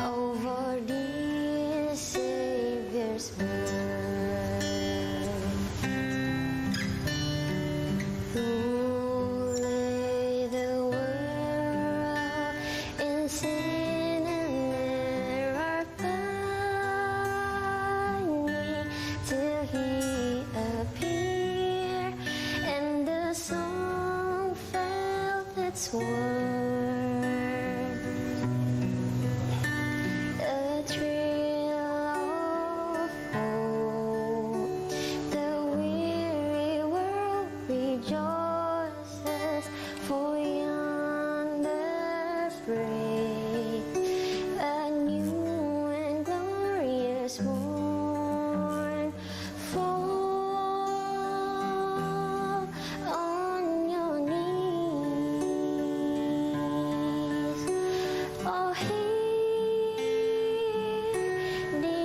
over dear Savior's birth, who lay the world in sin and error pining till He appeared, and the song felt its worth. A thrill of hope, the weary world rejoices, for yonder breaks a new and glorious morn. Fall on your knees, oh, hear the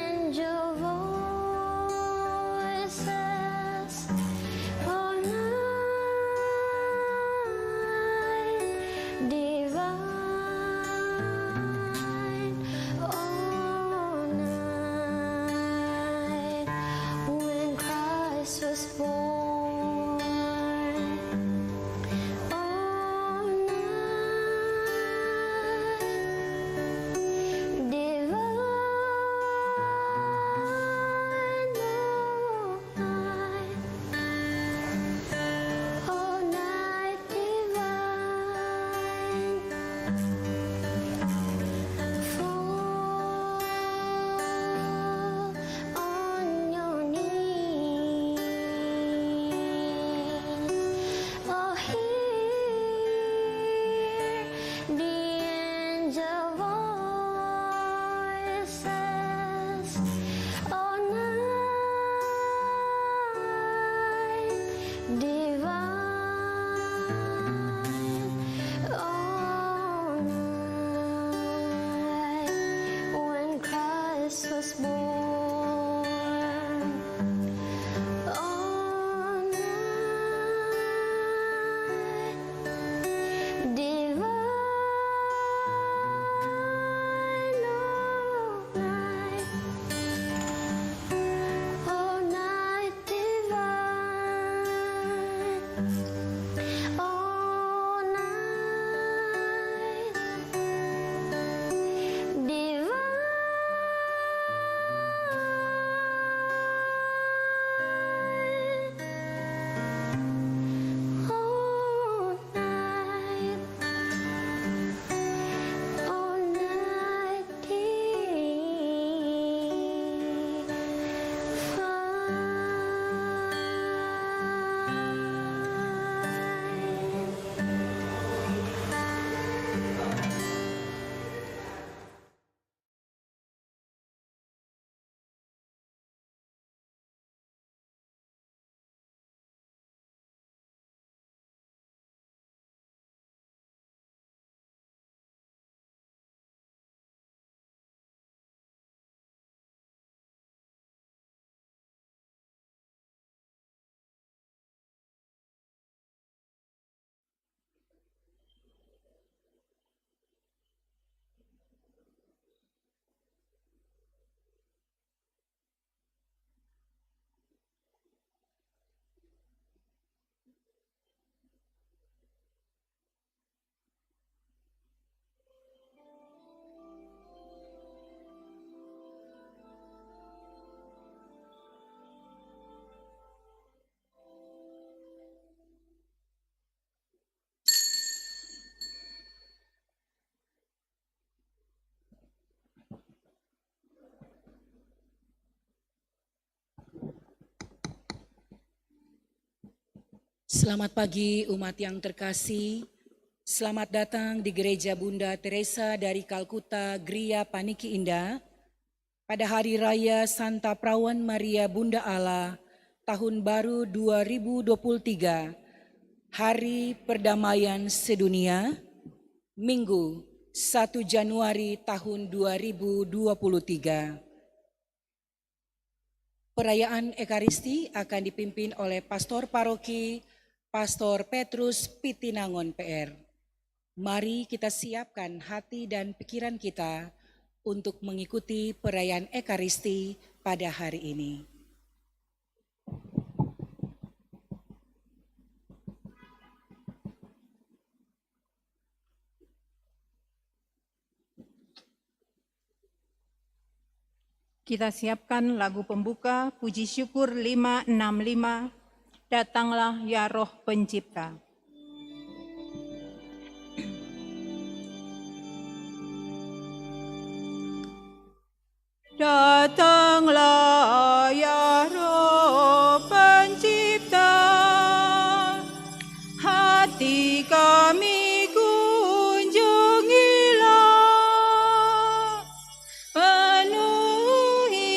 angel voices, oh, night divine, oh, night when Christ was born, oh, night divine, oh, night divine, fall on your knees, oh, hear the angel voices, oh, night divine, oh, night when Christ was born, oh, night divine, oh, night divine, oh, night divine, oh, night, oh, night Selamat pagi umat yang terkasih, selamat datang di Gereja Bunda Teresa dari Kalkuta, Gria Paniki Indah, pada Hari Raya Santa Perawan Maria Bunda Allah, Tahun Baru 2023, Hari Perdamaian Sedunia, Minggu 1 Januari tahun 2023. Perayaan Ekaristi akan dipimpin oleh Pastor Paroki Pastor Petrus Pitinangon PR. Mari kita siapkan hati dan pikiran kita untuk mengikuti perayaan Ekaristi pada hari ini. Kita siapkan lagu pembuka Puji Syukur 565, Datanglah ya Roh Pencipta. Datanglah ya Roh Pencipta, hati kami kunjungilah, penuhi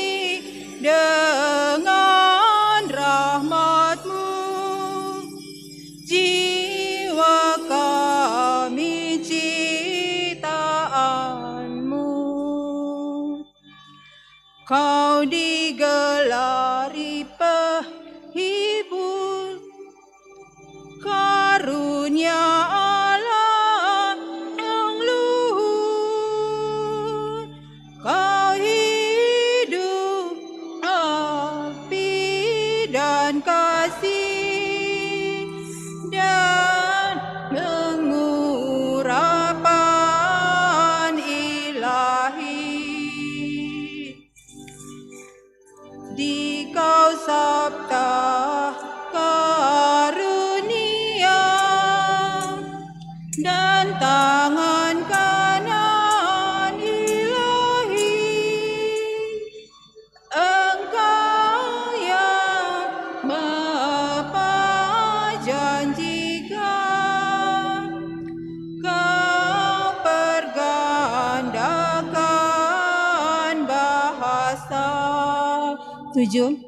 dengan rahmat-Mu jiwa kami ciptaan-Mu. Kau digelari penghibur, karunia Allah yang luhur. Kau hidup, api dan kasih, dan pengurapan ilahi. Di Kau sabda karunia dan tangan kanan ilahi, Engkau yang Bapa janjikan, Kau pergandakan bahasa. 7.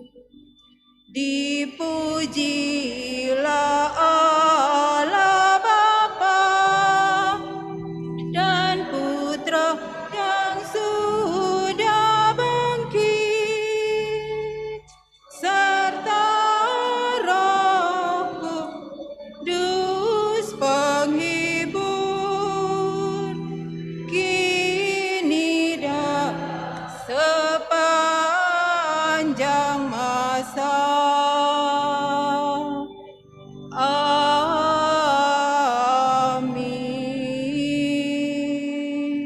Dipujilah Allah Bapa dan Putra yang sudah bangkit, serta Roh Kudus penghibur, kini dan sepanjang masa. Amin.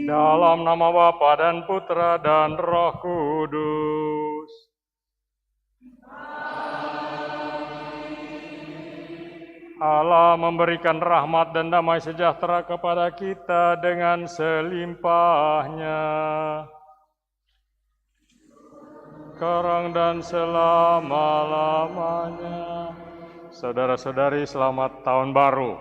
Dalam nama Bapa dan Putra dan Roh Kudus. Allah memberikan rahmat dan damai sejahtera kepada kita dengan selimpahnya. Sekarang dan selama-lamanya. Saudara-saudari, selamat Tahun Baru.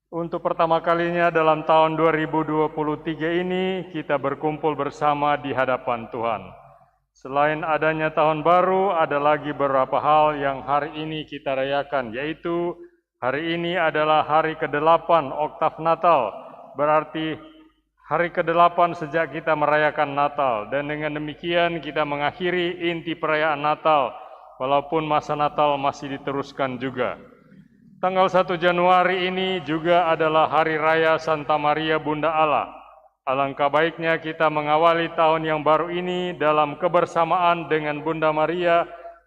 Untuk pertama kalinya dalam tahun 2023 ini, kita berkumpul bersama di hadapan Tuhan. Selain adanya tahun baru, ada lagi beberapa hal yang hari ini kita rayakan, yaitu hari ini adalah hari ke-8 Oktav Natal, berarti hari ke-8 sejak kita merayakan Natal, dan dengan demikian kita mengakhiri inti perayaan Natal, walaupun masa Natal masih diteruskan juga. Tanggal 1 Januari ini juga adalah Hari Raya Santa Maria Bunda Allah. Alangkah baiknya kita mengawali tahun yang baru ini dalam kebersamaan dengan Bunda Maria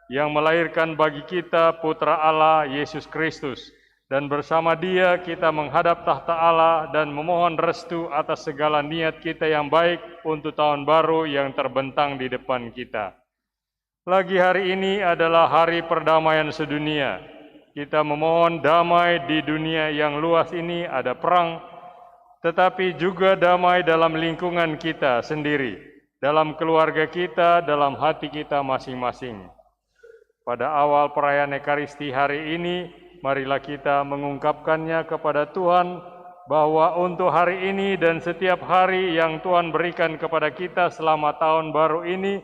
yang melahirkan bagi kita Putra Allah Yesus Kristus. Dan bersama Dia kita menghadap tahta Allah dan memohon restu atas segala niat kita yang baik untuk tahun baru yang terbentang di depan kita. Lagi hari ini adalah Hari Perdamaian Sedunia. Kita memohon damai di dunia yang luas ini, ada perang, tetapi juga damai dalam lingkungan kita sendiri, dalam keluarga kita, dalam hati kita masing-masing. Pada awal perayaan Ekaristi hari ini, marilah kita mengungkapkannya kepada Tuhan, bahwa untuk hari ini dan setiap hari yang Tuhan berikan kepada kita selama tahun baru ini,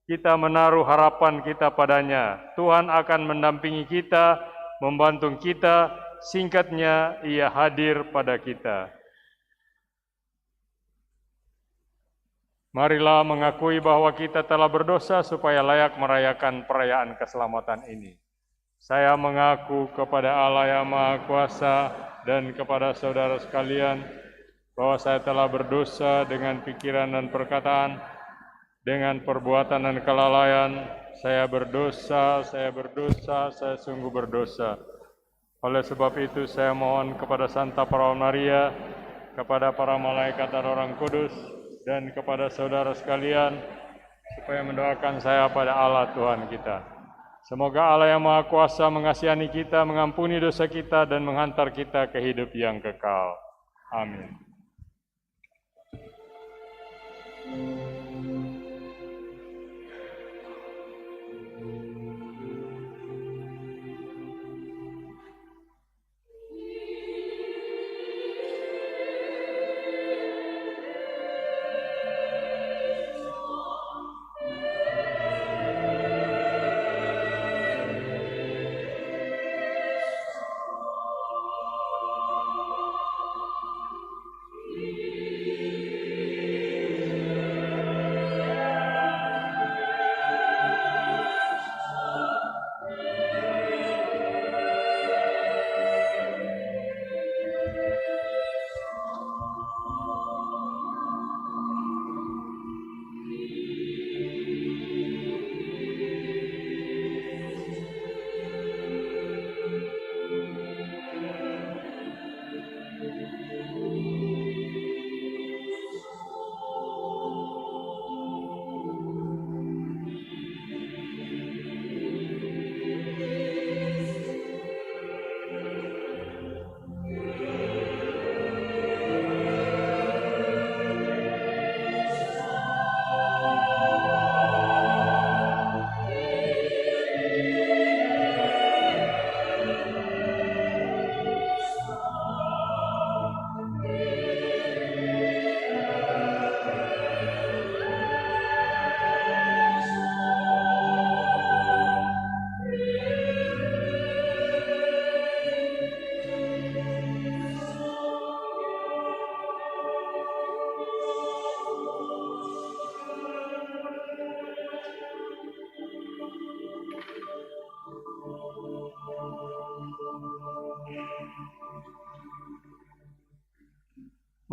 kita menaruh harapan kita padanya. Tuhan akan mendampingi kita, membantu kita, singkatnya Ia hadir pada kita. Marilah mengakui bahwa kita telah berdosa supaya layak merayakan perayaan keselamatan ini. Saya mengaku kepada Allah yang Maha Kuasa dan kepada saudara sekalian bahwa saya telah berdosa dengan pikiran dan perkataan, dengan perbuatan dan kelalaian. Saya berdosa, saya sungguh berdosa. Oleh sebab itu saya mohon kepada Santa Perawan Maria, kepada para malaikat dan orang kudus, dan kepada saudara sekalian, supaya mendoakan saya pada Allah Tuhan kita. Semoga Allah yang Maha Kuasa mengasihani kita, mengampuni dosa kita, dan menghantar kita ke hidup yang kekal. Amin.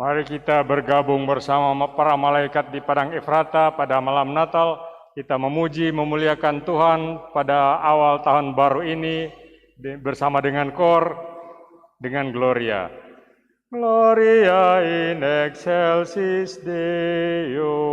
Mari kita bergabung bersama para malaikat di Padang Efrata pada malam Natal. Kita memuji, memuliakan Tuhan pada awal tahun baru ini bersama dengan KOR, dengan Gloria. Gloria in excelsis Deo.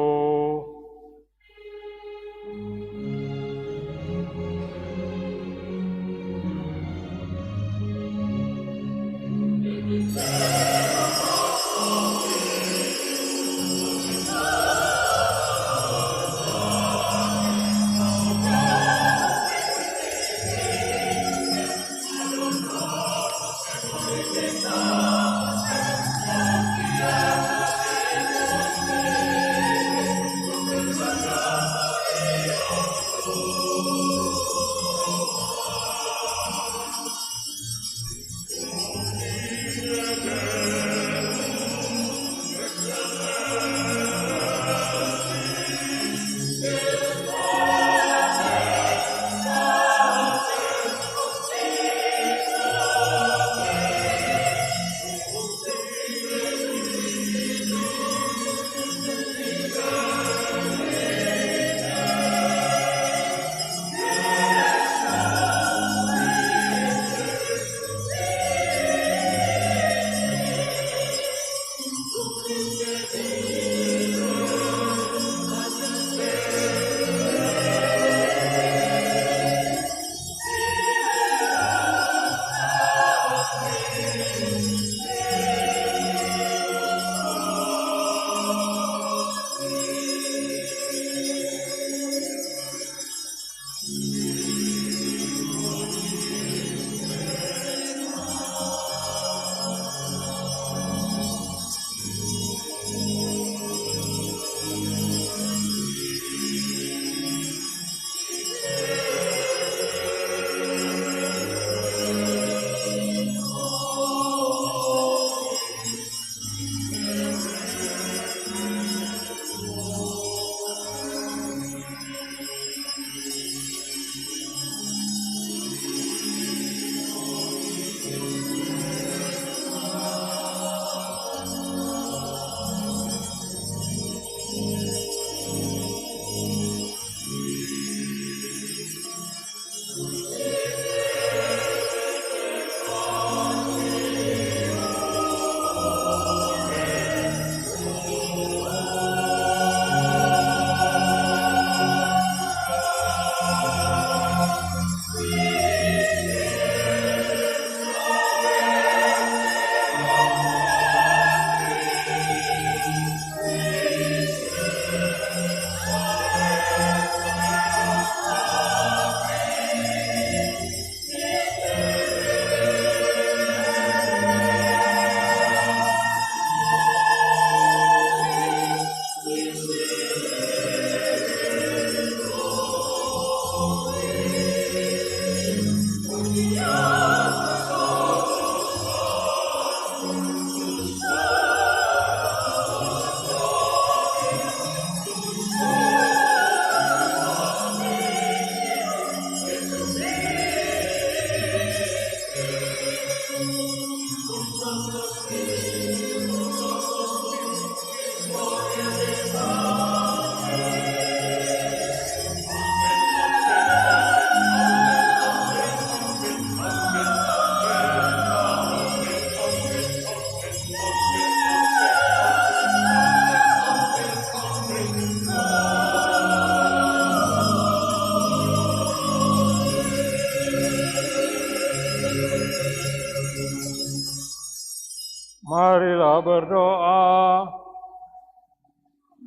kita berdoa.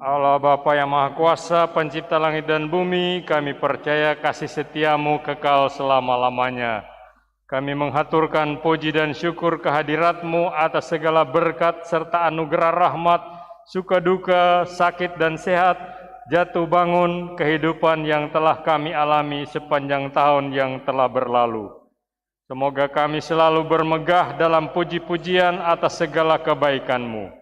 Allah Bapa yang Maha Kuasa, pencipta langit dan bumi, kami percaya kasih setiamu kekal selama-lamanya. Kami menghaturkan puji dan syukur kehadiratmu atas segala berkat serta anugerah rahmat, suka duka, sakit dan sehat, jatuh bangun, kehidupan yang telah kami alami sepanjang tahun yang telah berlalu. Semoga kami selalu bermegah dalam puji-pujian atas segala kebaikan-Mu.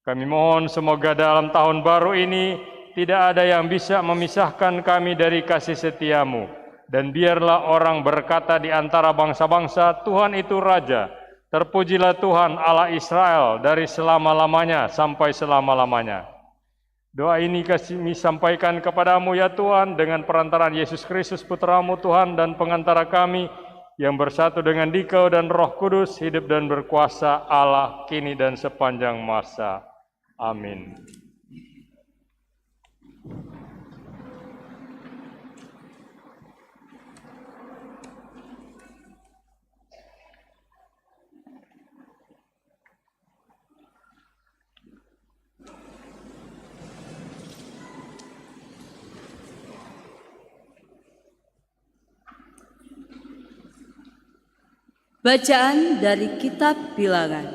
Kami mohon semoga dalam tahun baru ini tidak ada yang bisa memisahkan kami dari kasih setiamu. Dan biarlah orang berkata di antara bangsa-bangsa, Tuhan itu Raja. Terpujilah Tuhan Allah Israel dari selama-lamanya sampai selama-lamanya. Doa ini kami sampaikan kepadamu ya Tuhan, dengan perantaraan Yesus Kristus Putramu Tuhan dan pengantara kami, yang bersatu dengan Dikau dan Roh Kudus, hidup dan berkuasa Allah kini dan sepanjang masa. Amin. Bacaan dari Kitab Bilangan.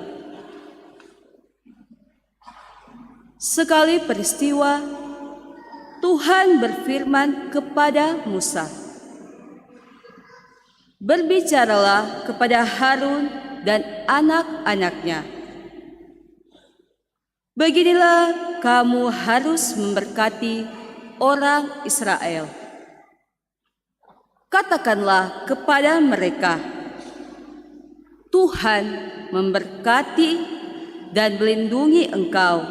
Sekali peristiwa, Tuhan berfirman kepada Musa, "Berbicaralah kepada Harun dan anak-anaknya. Beginilah kamu harus memberkati orang Israel. Katakanlah kepada mereka, Tuhan memberkati dan melindungi engkau.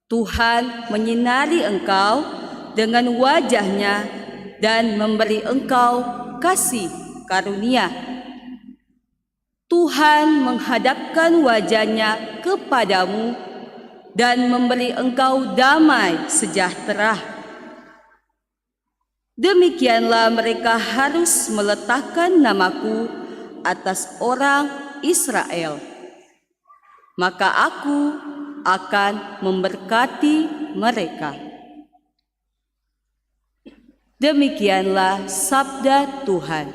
Tuhan menyinari engkau dengan wajah-Nya dan memberi engkau kasih karunia. Tuhan menghadapkan wajah-Nya kepadamu dan memberi engkau damai sejahtera." Demikianlah mereka harus meletakkan namaku atas orang Israel. Maka aku akan memberkati mereka. Demikianlah sabda Tuhan.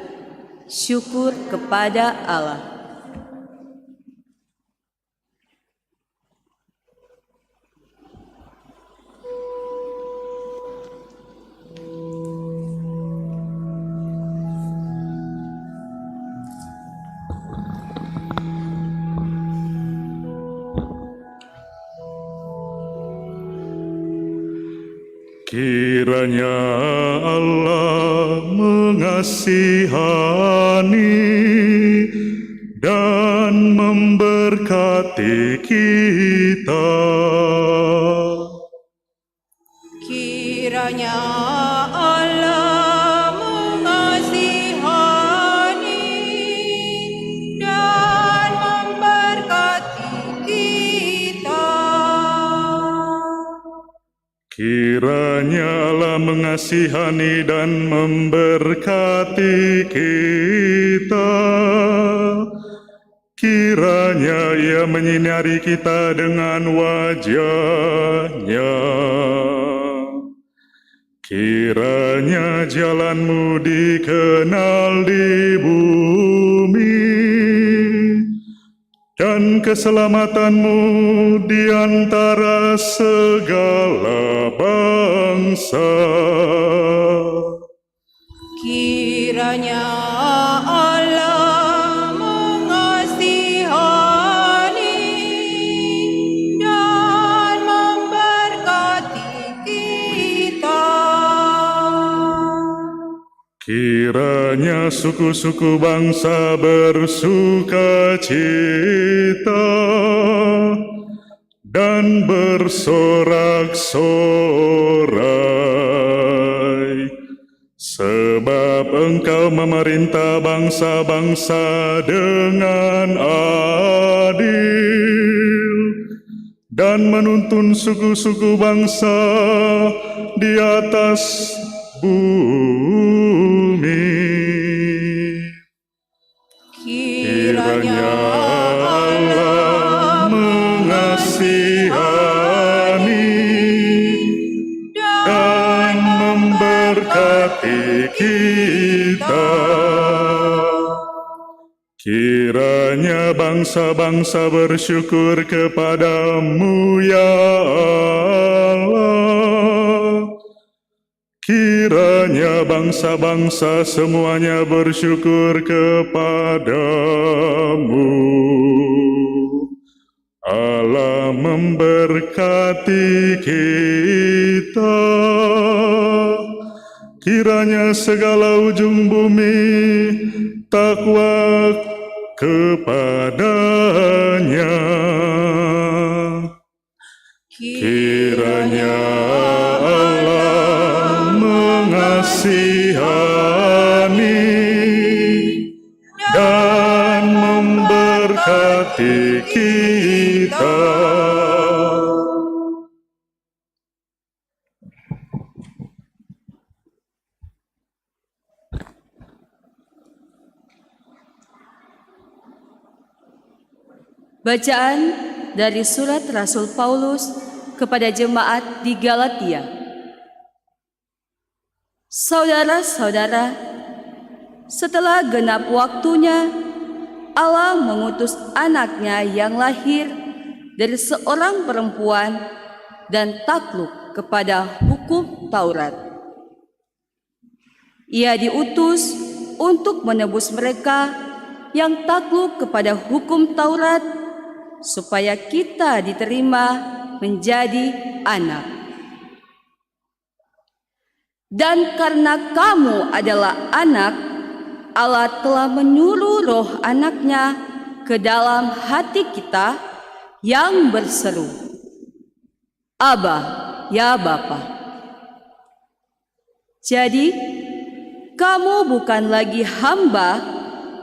Syukur kepada Allah. Kiranya Allah mengasihani dan memberkati kita. Kiranya Allah mengasihani dan memberkati kita. Kiranya Allah mengasihani dan memberkati kita. Kiranya Ia menyinari kita dengan wajah-Nya. Kiranya jalan-Mu dikenal di bumi, dan keselamatan-Mu di antara segala bangsa. Kiranya Allah mengasihani dan memberkati kita. Kiranya suku-suku bangsa bersuka cita dan bersorak-sorai, sebab Engkau memerintah bangsa-bangsa dengan adil dan menuntun suku-suku bangsa di atas bumi. Kiranya Allah Kiranya bangsa-bangsa bersyukur kepadamu ya Allah. Kiranya bangsa-bangsa semuanya bersyukur kepadamu. Allah memberkati kita. Kiranya segala ujung bumi takwa kepadanya. Kiranya Allah mengasihani dan memberkati kita. Bacaan dari surat Rasul Paulus kepada jemaat di Galatia. Saudara-saudara, setelah genap waktunya, Allah mengutus anaknya yang lahir dari seorang perempuan dan takluk kepada hukum Taurat. Ia diutus untuk menebus mereka yang takluk kepada hukum Taurat, supaya kita diterima menjadi anak. Dan karena kamu adalah anak, Allah telah menyuruh roh anaknya ke dalam hati kita yang berseru, Aba, ya Bapa. Jadi, kamu bukan lagi hamba,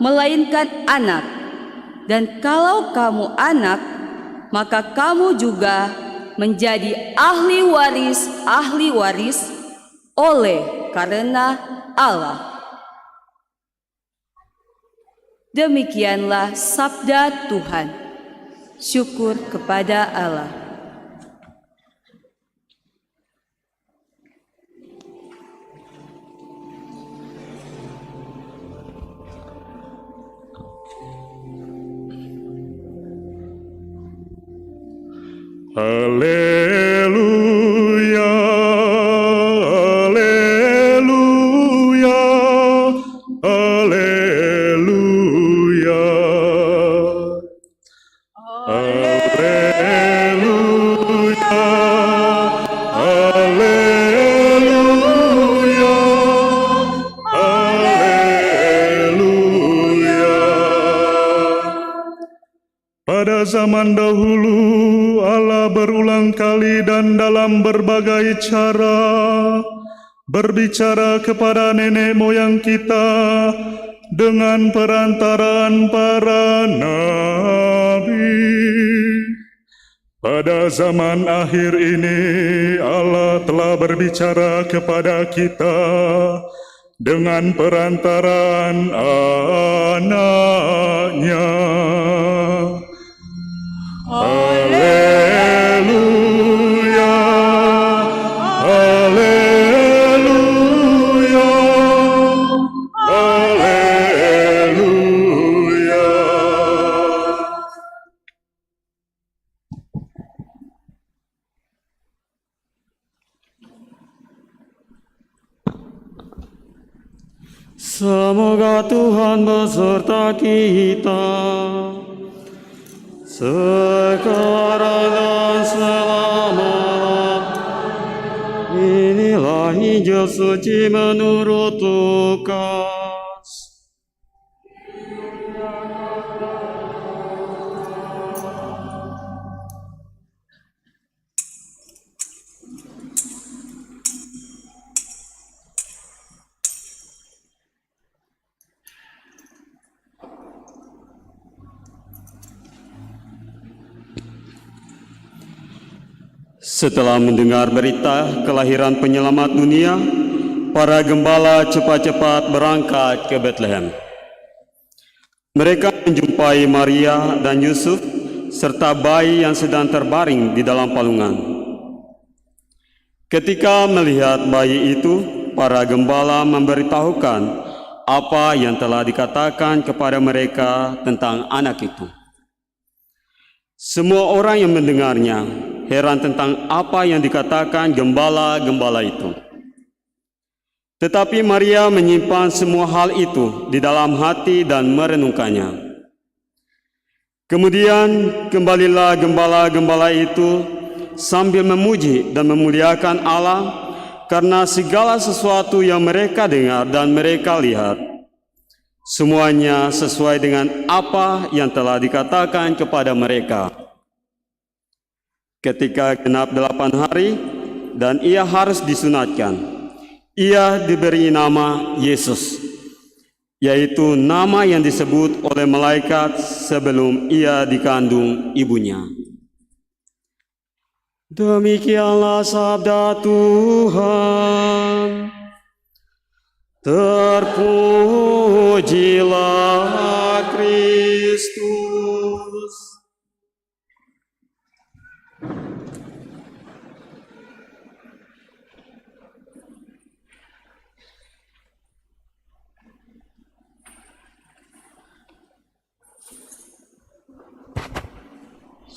melainkan anak. Dan kalau kamu anak, maka kamu juga menjadi ahli waris oleh karena Allah. Demikianlah sabda Tuhan. Syukur kepada Allah. Haleluya, haleluya, haleluya, haleluya, haleluya, haleluya. Pada zaman dahulu Allah berulang kali dan dalam berbagai cara berbicara kepada nenek moyang kita dengan perantaraan para nabi. Pada zaman akhir ini Allah telah berbicara kepada kita dengan perantaraan anaknya. Haleluya, haleluya, haleluya. Semoga Tuhan beserta kita sekarang dan selamanya. Inilah Injil suci menurut Lukas. Setelah mendengar berita kelahiran penyelamat dunia, para gembala cepat-cepat berangkat ke Bethlehem. Mereka menjumpai Maria dan Yusuf serta bayi yang sedang terbaring di dalam palungan. Ketika melihat bayi itu, para gembala memberitahukan apa yang telah dikatakan kepada mereka tentang anak itu. Semua orang yang mendengarnya heran tentang apa yang dikatakan gembala-gembala itu. Tetapi Maria menyimpan semua hal itu di dalam hati dan merenungkannya. Kemudian kembalilah gembala-gembala itu sambil memuji dan memuliakan Allah karena segala sesuatu yang mereka dengar dan mereka lihat. Semuanya sesuai dengan apa yang telah dikatakan kepada mereka. Ketika genap 8 hari dan ia harus disunatkan, ia diberi nama Yesus, yaitu nama yang disebut oleh malaikat sebelum ia dikandung ibunya. Demikianlah sabda Tuhan. Terpujilah Kristus.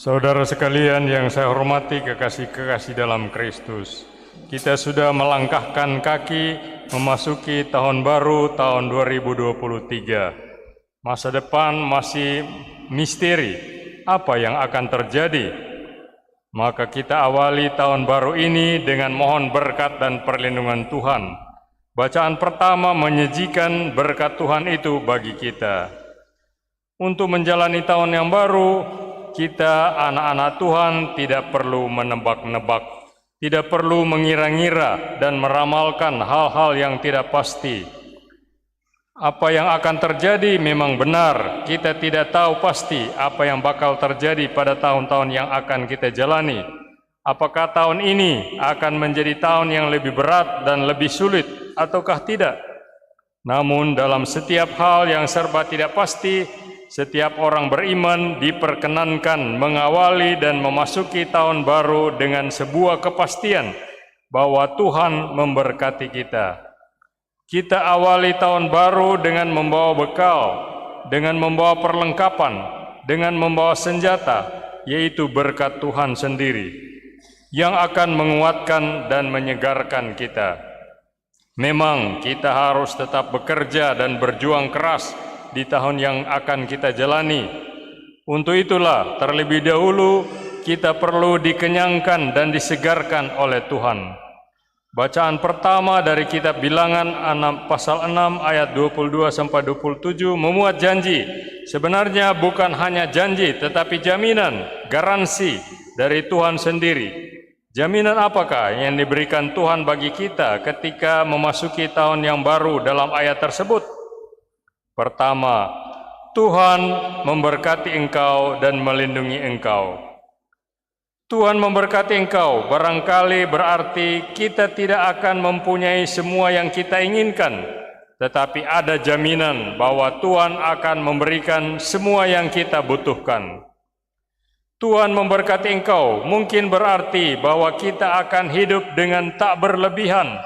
Saudara sekalian yang saya hormati, kekasih-kekasih dalam Kristus, kita sudah melangkahkan kaki memasuki tahun baru tahun 2023. Masa depan masih misteri apa yang akan terjadi. Maka kita awali tahun baru ini dengan mohon berkat dan perlindungan Tuhan. Bacaan pertama menyajikan berkat Tuhan itu bagi kita. Untuk menjalani tahun yang baru, kita anak-anak Tuhan tidak perlu menebak-nebak, tidak perlu mengira-ngira dan meramalkan hal-hal yang tidak pasti. Apa yang akan terjadi memang benar, kita tidak tahu pasti apa yang bakal terjadi pada tahun-tahun yang akan kita jalani. Apakah tahun ini akan menjadi tahun yang lebih berat dan lebih sulit ataukah tidak? Namun dalam setiap hal yang serba tidak pasti, setiap orang beriman diperkenankan mengawali dan memasuki tahun baru dengan sebuah kepastian bahwa Tuhan memberkati kita. Kita awali tahun baru dengan membawa bekal, dengan membawa perlengkapan, dengan membawa senjata, yaitu berkat Tuhan sendiri, yang akan menguatkan dan menyegarkan kita. Memang kita harus tetap bekerja dan berjuang keras di tahun yang akan kita jalani. Untuk itulah terlebih dahulu kita perlu dikenyangkan dan disegarkan oleh Tuhan. Bacaan pertama dari kitab Bilangan pasal 6 ayat 22-27 memuat janji. Sebenarnya bukan hanya janji tetapi jaminan, garansi dari Tuhan sendiri. Jaminan apakah yang diberikan Tuhan bagi kita ketika memasuki tahun yang baru dalam ayat tersebut? Pertama, Tuhan memberkati engkau dan melindungi engkau. Tuhan memberkati engkau barangkali berarti kita tidak akan mempunyai semua yang kita inginkan, tetapi ada jaminan bahwa Tuhan akan memberikan semua yang kita butuhkan. Tuhan memberkati engkau mungkin berarti bahwa kita akan hidup dengan tak berlebihan,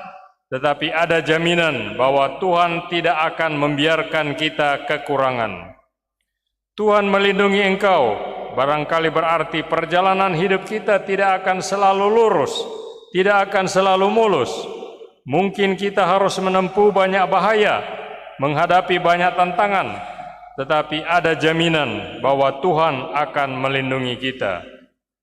tetapi ada jaminan bahwa Tuhan tidak akan membiarkan kita kekurangan. Tuhan melindungi engkau, barangkali berarti perjalanan hidup kita tidak akan selalu lurus, tidak akan selalu mulus. Mungkin kita harus menempuh banyak bahaya, menghadapi banyak tantangan, tetapi ada jaminan bahwa Tuhan akan melindungi kita.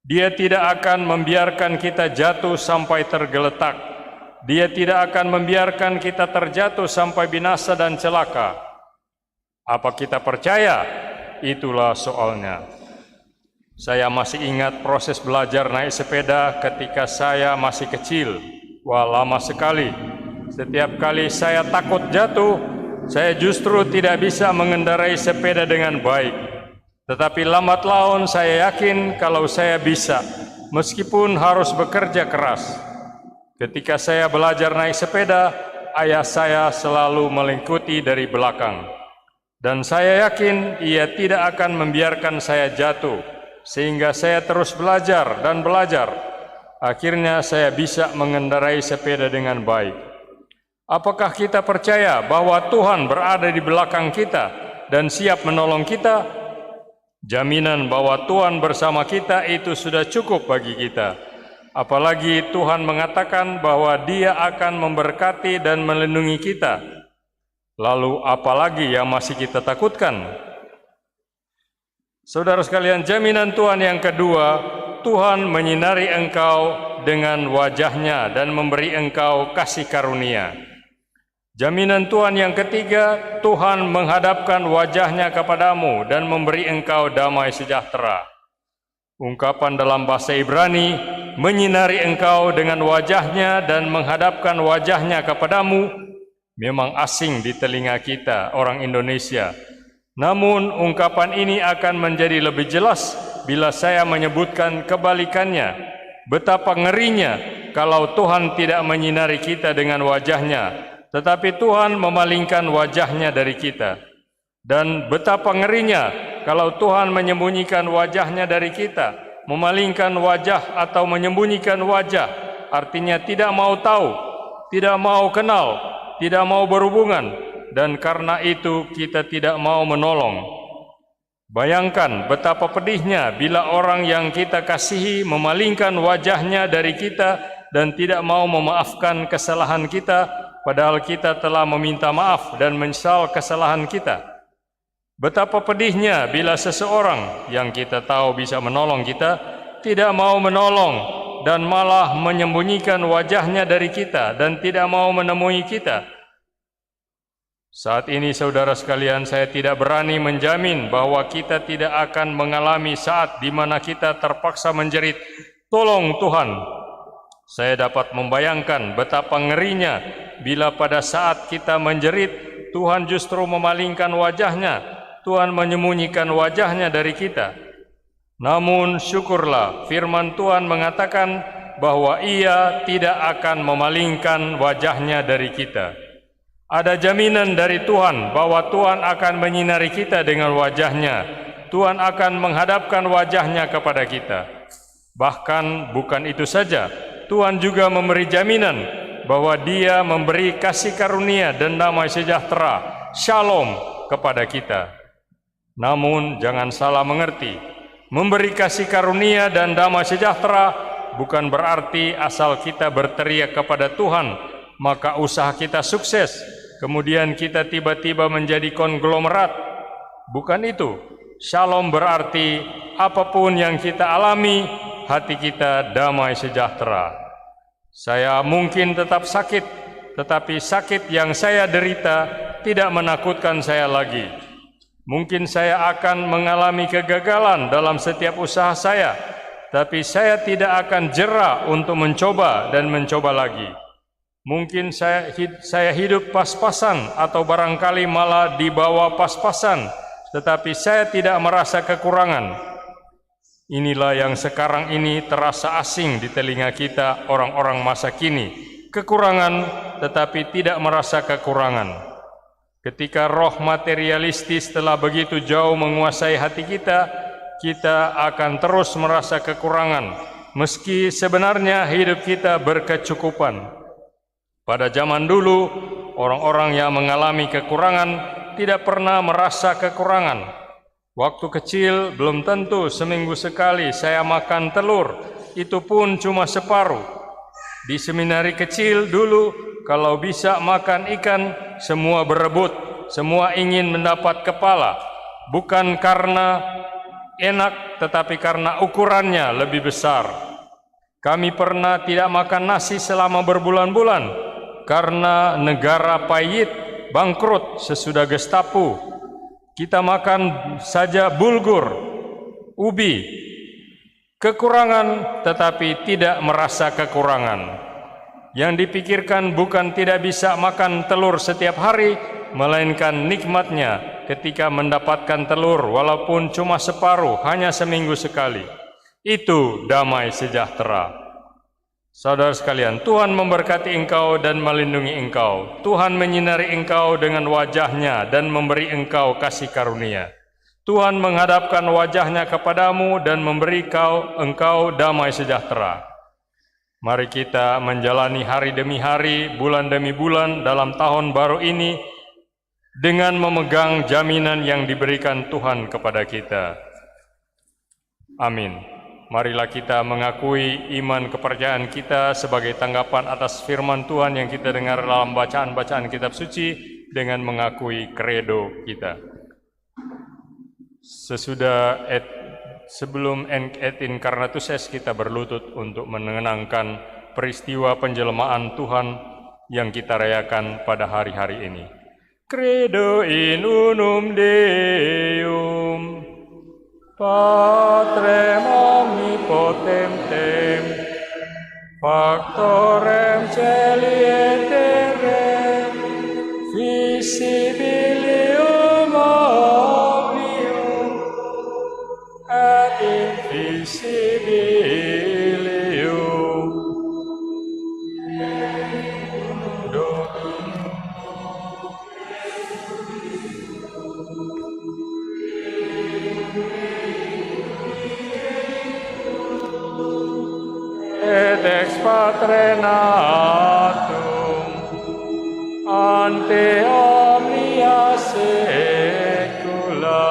Dia tidak akan membiarkan kita jatuh sampai tergeletak. Dia tidak akan membiarkan kita terjatuh sampai binasa dan celaka. Apa kita percaya? Itulah soalnya. Saya masih ingat proses belajar naik sepeda ketika saya masih kecil. Wah, lama sekali. Setiap kali saya takut jatuh, saya justru tidak bisa mengendarai sepeda dengan baik. Tetapi lambat laun saya yakin kalau saya bisa, meskipun harus bekerja keras. Ketika saya belajar naik sepeda, ayah saya selalu mengikuti dari belakang. Dan saya yakin ia tidak akan membiarkan saya jatuh, sehingga saya terus belajar dan belajar. Akhirnya saya bisa mengendarai sepeda dengan baik. Apakah kita percaya bahwa Tuhan berada di belakang kita dan siap menolong kita? Jaminan bahwa Tuhan bersama kita itu sudah cukup bagi kita. Apalagi Tuhan mengatakan bahwa Dia akan memberkati dan melindungi kita. Lalu apalagi yang masih kita takutkan? Saudara sekalian, jaminan Tuhan yang kedua, Tuhan menyinari engkau dengan wajah-Nya dan memberi engkau kasih karunia. Jaminan Tuhan yang ketiga, Tuhan menghadapkan wajah-Nya kepadamu dan memberi engkau damai sejahtera. Ungkapan dalam bahasa Ibrani, menyinari engkau dengan wajah-Nya dan menghadapkan wajah-Nya kepadamu, memang asing di telinga kita, orang Indonesia. Namun ungkapan ini akan menjadi lebih jelas bila saya menyebutkan kebalikannya. Betapa ngerinya kalau Tuhan tidak menyinari kita dengan wajah-Nya, tetapi Tuhan memalingkan wajah-Nya dari kita. Dan betapa ngerinya kalau Tuhan menyembunyikan wajah-Nya dari kita, memalingkan wajah atau menyembunyikan wajah, artinya tidak mau tahu, tidak mau kenal, tidak mau berhubungan, dan karena itu kita tidak mau menolong. Bayangkan betapa pedihnya bila orang yang kita kasihi memalingkan wajah-Nya dari kita dan tidak mau memaafkan kesalahan kita, padahal kita telah meminta maaf dan menyesal kesalahan kita. Betapa pedihnya bila seseorang yang kita tahu bisa menolong kita, tidak mau menolong dan malah menyembunyikan wajah-Nya dari kita dan tidak mau menemui kita. Saat ini saudara sekalian, saya tidak berani menjamin bahwa kita tidak akan mengalami saat di mana kita terpaksa menjerit, "Tolong Tuhan." Saya dapat membayangkan betapa ngerinya bila pada saat kita menjerit, Tuhan justru memalingkan wajah-Nya, Tuhan menyembunyikan wajah-Nya dari kita. Namun syukurlah firman Tuhan mengatakan bahwa Ia tidak akan memalingkan wajah-Nya dari kita. Ada jaminan dari Tuhan bahwa Tuhan akan menyinari kita dengan wajah-Nya. Tuhan akan menghadapkan wajah-Nya kepada kita. Bahkan bukan itu saja, Tuhan juga memberi jaminan bahwa Dia memberi kasih karunia dan damai sejahtera, shalom, kepada kita. Namun jangan salah mengerti, memberi kasih karunia dan damai sejahtera bukan berarti asal kita berteriak kepada Tuhan, maka usaha kita sukses, kemudian kita tiba-tiba menjadi konglomerat. Bukan itu. Shalom berarti apapun yang kita alami, hati kita damai sejahtera. Saya mungkin tetap sakit, tetapi sakit yang saya derita tidak menakutkan saya lagi. Mungkin saya akan mengalami kegagalan dalam setiap usaha saya, tapi saya tidak akan jera untuk mencoba dan mencoba lagi. Mungkin saya hidup pas-pasan atau barangkali malah di bawah pas-pasan, tetapi saya tidak merasa kekurangan. Inilah yang sekarang ini terasa asing di telinga kita, orang-orang masa kini. Kekurangan tetapi tidak merasa kekurangan. Ketika roh materialistis telah begitu jauh menguasai hati kita, kita akan terus merasa kekurangan, meski sebenarnya hidup kita berkecukupan. Pada zaman dulu, orang-orang yang mengalami kekurangan tidak pernah merasa kekurangan. Waktu kecil belum tentu seminggu sekali saya makan telur, itu pun cuma separuh. Di seminari kecil dulu, kalau bisa makan ikan, semua berebut, semua ingin mendapat kepala. Bukan karena enak, tetapi karena ukurannya lebih besar. Kami pernah tidak makan nasi selama berbulan-bulan, karena negara pahit, bangkrut sesudah Gestapo. Kita makan saja bulgur, ubi, kekurangan tetapi tidak merasa kekurangan. Yang dipikirkan bukan tidak bisa makan telur setiap hari, melainkan nikmatnya ketika mendapatkan telur walaupun cuma separuh, hanya seminggu sekali. Itu damai sejahtera. Saudara sekalian, Tuhan memberkati engkau dan melindungi engkau. Tuhan menyinari engkau dengan wajah-Nya dan memberi engkau kasih karunia. Tuhan menghadapkan wajah-Nya kepadamu dan memberi engkau damai sejahtera. Mari kita menjalani hari demi hari, bulan demi bulan dalam tahun baru ini dengan memegang jaminan yang diberikan Tuhan kepada kita. Amin. Marilah kita mengakui iman kepercayaan kita sebagai tanggapan atas firman Tuhan yang kita dengar dalam bacaan-bacaan kitab suci dengan mengakui kredo kita. Sebelum et incarnatus kita berlutut untuk mengenangkan peristiwa penjelmaan Tuhan yang kita rayakan pada hari-hari ini. Credo in unum Deum, Patrem omnipotentem, Factorem Caeli et terrae, visibilium omnium, et invisibilium. Et ex Patre natum, ante omnia saecula.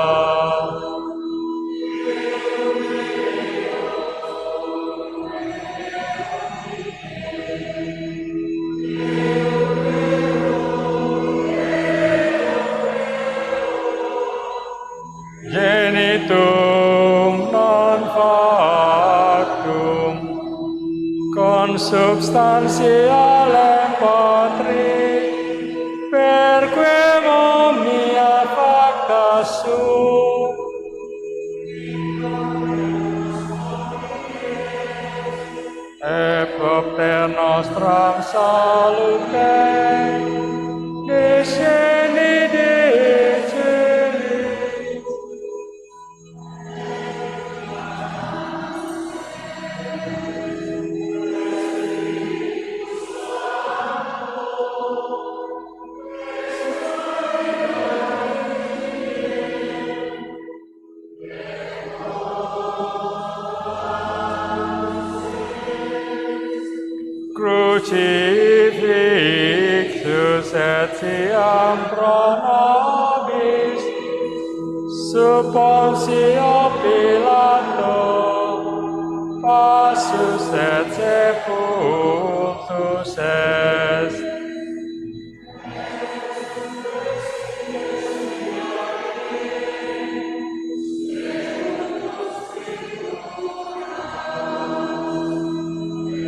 Genitum non factum, consubstantialem Patri, perquem omnia facta sunt. Et propter nostram salute, descendi de celis. Crucifixus etiam pro nobis, sub Pontio Pilato, passus et sepultus est.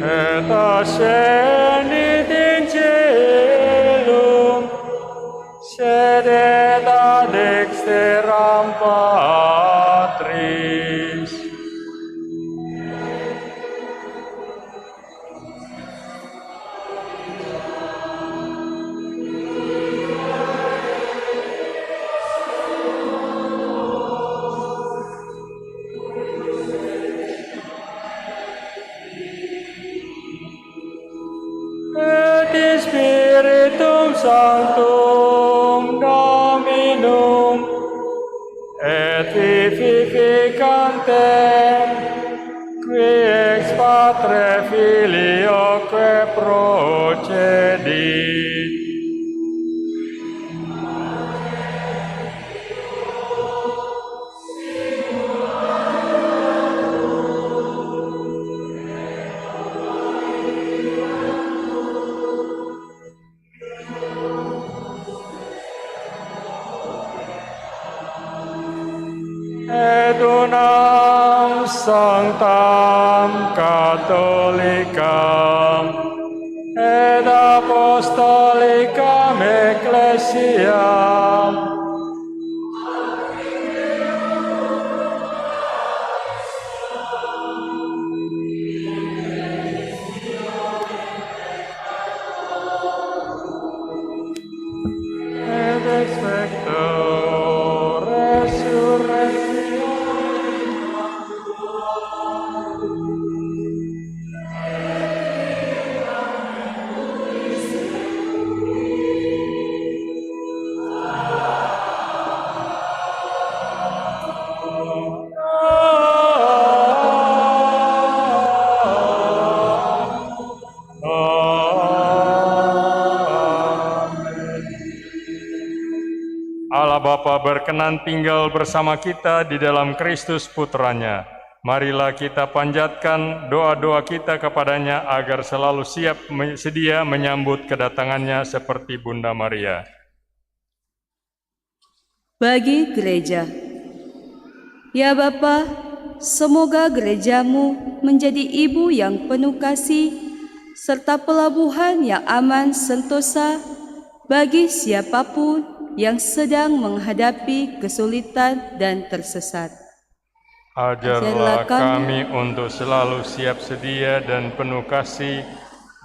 Et ascendit in caelum, sedet ad dexteram Patris. Et Spiritum Sanctum Dominum et vivificantem, qui ex Patre Filioque procedit. Et unam sanctam catholicam et apostolicam ecclesiam et expecto resurrectio. Allah Bapa berkenan tinggal bersama kita di dalam Kristus Putranya, Marilah kita panjatkan doa-doa kita kepadanya agar selalu sedia menyambut kedatangannya seperti Bunda Maria. Bagi gereja, ya Bapa, semoga gerejamu menjadi ibu yang penuh kasih serta pelabuhan yang aman sentosa bagi siapapun yang sedang menghadapi kesulitan dan tersesat. Ajarlah kami untuk selalu siap sedia dan penuh kasih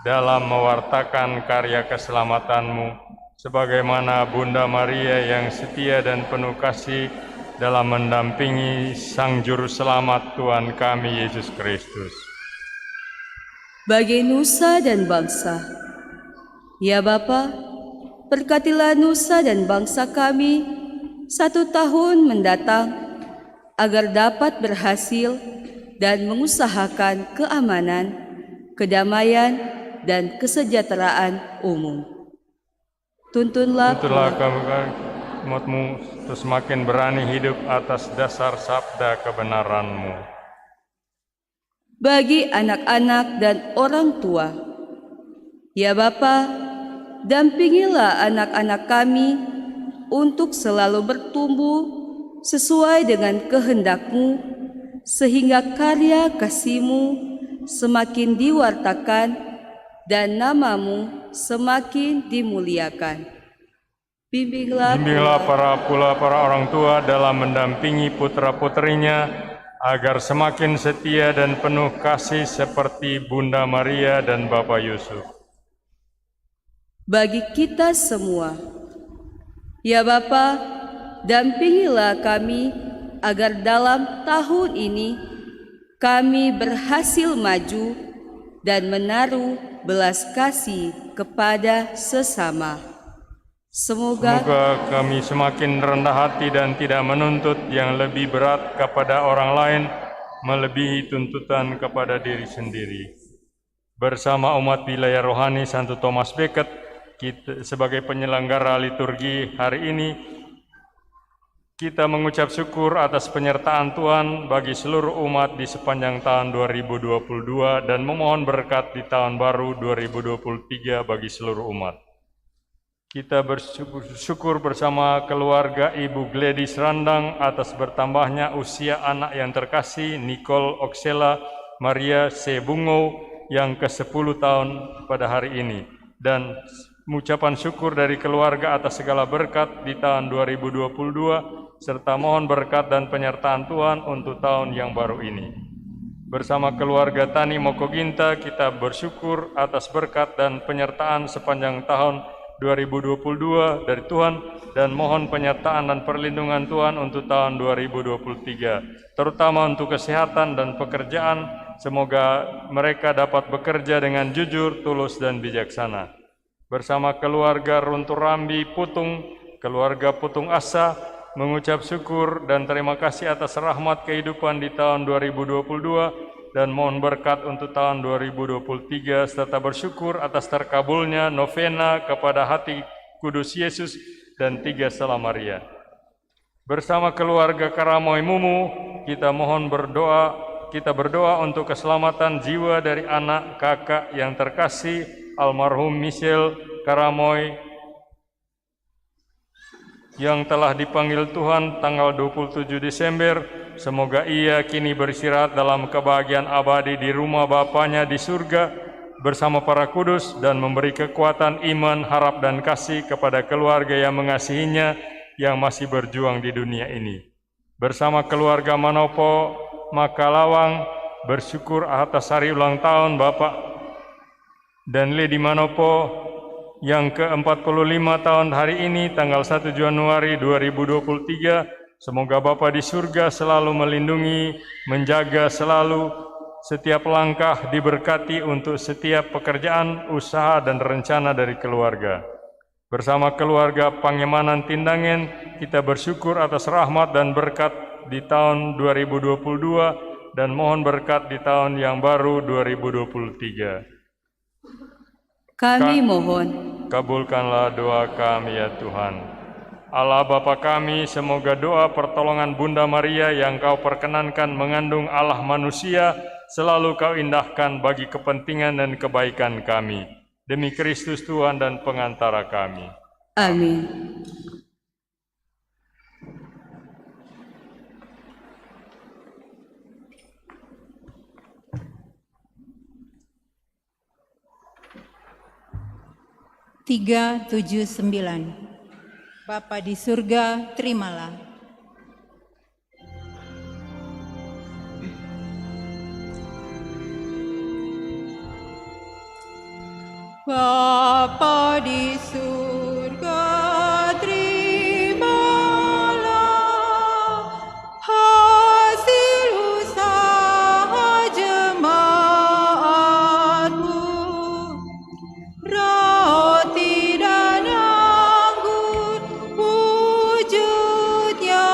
dalam mewartakan karya keselamatan-Mu, sebagaimana Bunda Maria yang setia dan penuh kasih dalam mendampingi Sang Juru Selamat Tuhan kami Yesus Kristus. Bagi nusa dan bangsa, ya Bapa, berkatilah nusa dan bangsa kami 1 tahun mendatang, agar dapat berhasil dan mengusahakan keamanan, kedamaian, dan kesejahteraan umum. Tuntunlah kami umat-Mu untuk semakin berani hidup atas dasar sabda kebenaran-Mu. Bagi anak-anak dan orang tua, ya Bapa, dampingilah anak-anak kami untuk selalu bertumbuh sesuai dengan kehendak-Mu, sehingga karya kasih-Mu semakin diwartakan dan nama-Mu semakin dimuliakan. Bimbinglah para orang tua dalam mendampingi putra-putrinya agar semakin setia dan penuh kasih seperti Bunda Maria dan Bapak Yusuf. Bagi kita semua, ya Bapa, dampingilah kami agar dalam tahun ini kami berhasil maju dan menaruh belas kasih kepada sesama. Semoga kami semakin rendah hati dan tidak menuntut yang lebih berat kepada orang lain melebihi tuntutan kepada diri sendiri. Bersama umat wilayah rohani Santo Thomas Becket, kita sebagai penyelenggara liturgi hari ini, kita mengucap syukur atas penyertaan Tuhan bagi seluruh umat di sepanjang tahun 2022 dan memohon berkat di tahun baru 2023 bagi seluruh umat. Kita bersyukur bersama keluarga Ibu Gladys Randang atas bertambahnya usia anak yang terkasih Nicole Oxela Maria C. Bungo yang ke-10 tahun pada hari ini, dan ucapan syukur dari keluarga atas segala berkat di tahun 2022 serta mohon berkat dan penyertaan Tuhan untuk tahun yang baru ini. Bersama keluarga Tani Mokoginta, kita bersyukur atas berkat dan penyertaan sepanjang tahun 2022 dari Tuhan dan mohon penyertaan dan perlindungan Tuhan untuk tahun 2023, terutama untuk kesehatan dan pekerjaan. Semoga mereka dapat bekerja dengan jujur, tulus, dan bijaksana. Bersama keluarga Runtur Rambi Putung, keluarga Putung Asa, mengucap syukur dan terima kasih atas rahmat kehidupan di tahun 2022 dan mohon berkat untuk tahun 2023 serta bersyukur atas terkabulnya novena kepada Hati Kudus Yesus dan 3 Sala Maria. Bersama keluarga Karamoy Mumu, kita berdoa untuk keselamatan jiwa dari anak kakak yang terkasih almarhum Michelle Karamoy yang telah dipanggil Tuhan tanggal 27 Desember. Semoga ia kini beristirahat dalam kebahagiaan abadi di rumah Bapanya di surga bersama para kudus dan memberi kekuatan iman, harap, dan kasih kepada keluarga yang mengasihinya yang masih berjuang di dunia ini. Bersama keluarga Manopo Makalawang, bersyukur atas hari ulang tahun Bapak dan Lady Manopo yang ke-45 tahun hari ini tanggal 1 Januari 2023. Semoga Bapa di surga selalu melindungi, menjaga selalu setiap langkah, diberkati untuk setiap pekerjaan, usaha, dan rencana dari keluarga. Bersama keluarga Pangemanan Tindangen, kita bersyukur atas rahmat dan berkat di tahun 2022 dan mohon berkat di tahun yang baru 2023. kami mohon, Kabulkanlah doa kami ya Tuhan. Allah Bapa kami, semoga doa pertolongan Bunda Maria yang Kau perkenankan mengandung Allah manusia, selalu Kau indahkan bagi kepentingan dan kebaikan kami. Demi Kristus Tuhan dan pengantara kami. Amin. Tiga, 7, 9. Bapa di surga, terimalah. Bapa di surga, terimalah hasil usaha jemaat-Mu. Roti dan anggur wujudnya,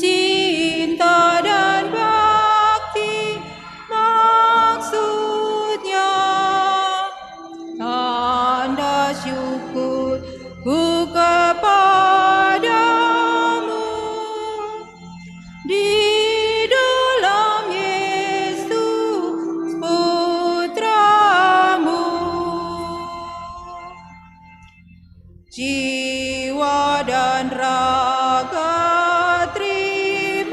cinta dan bakti maksudnya. Tanda syukurku kepadamu di dalam Yesus Putramu. Jiwa dan raga terimalah,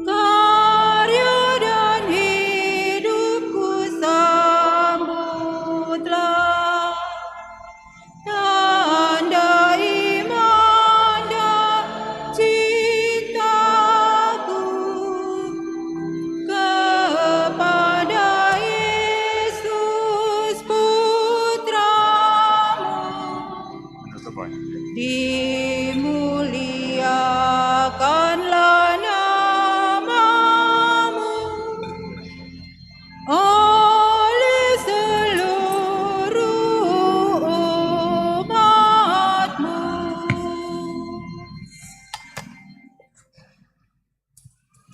karya dan hidupku sambutlah. Tanda iman dan cintaku kepada Yesus Putramu. Dimuliakanlah namamu oleh seluruh umatmu.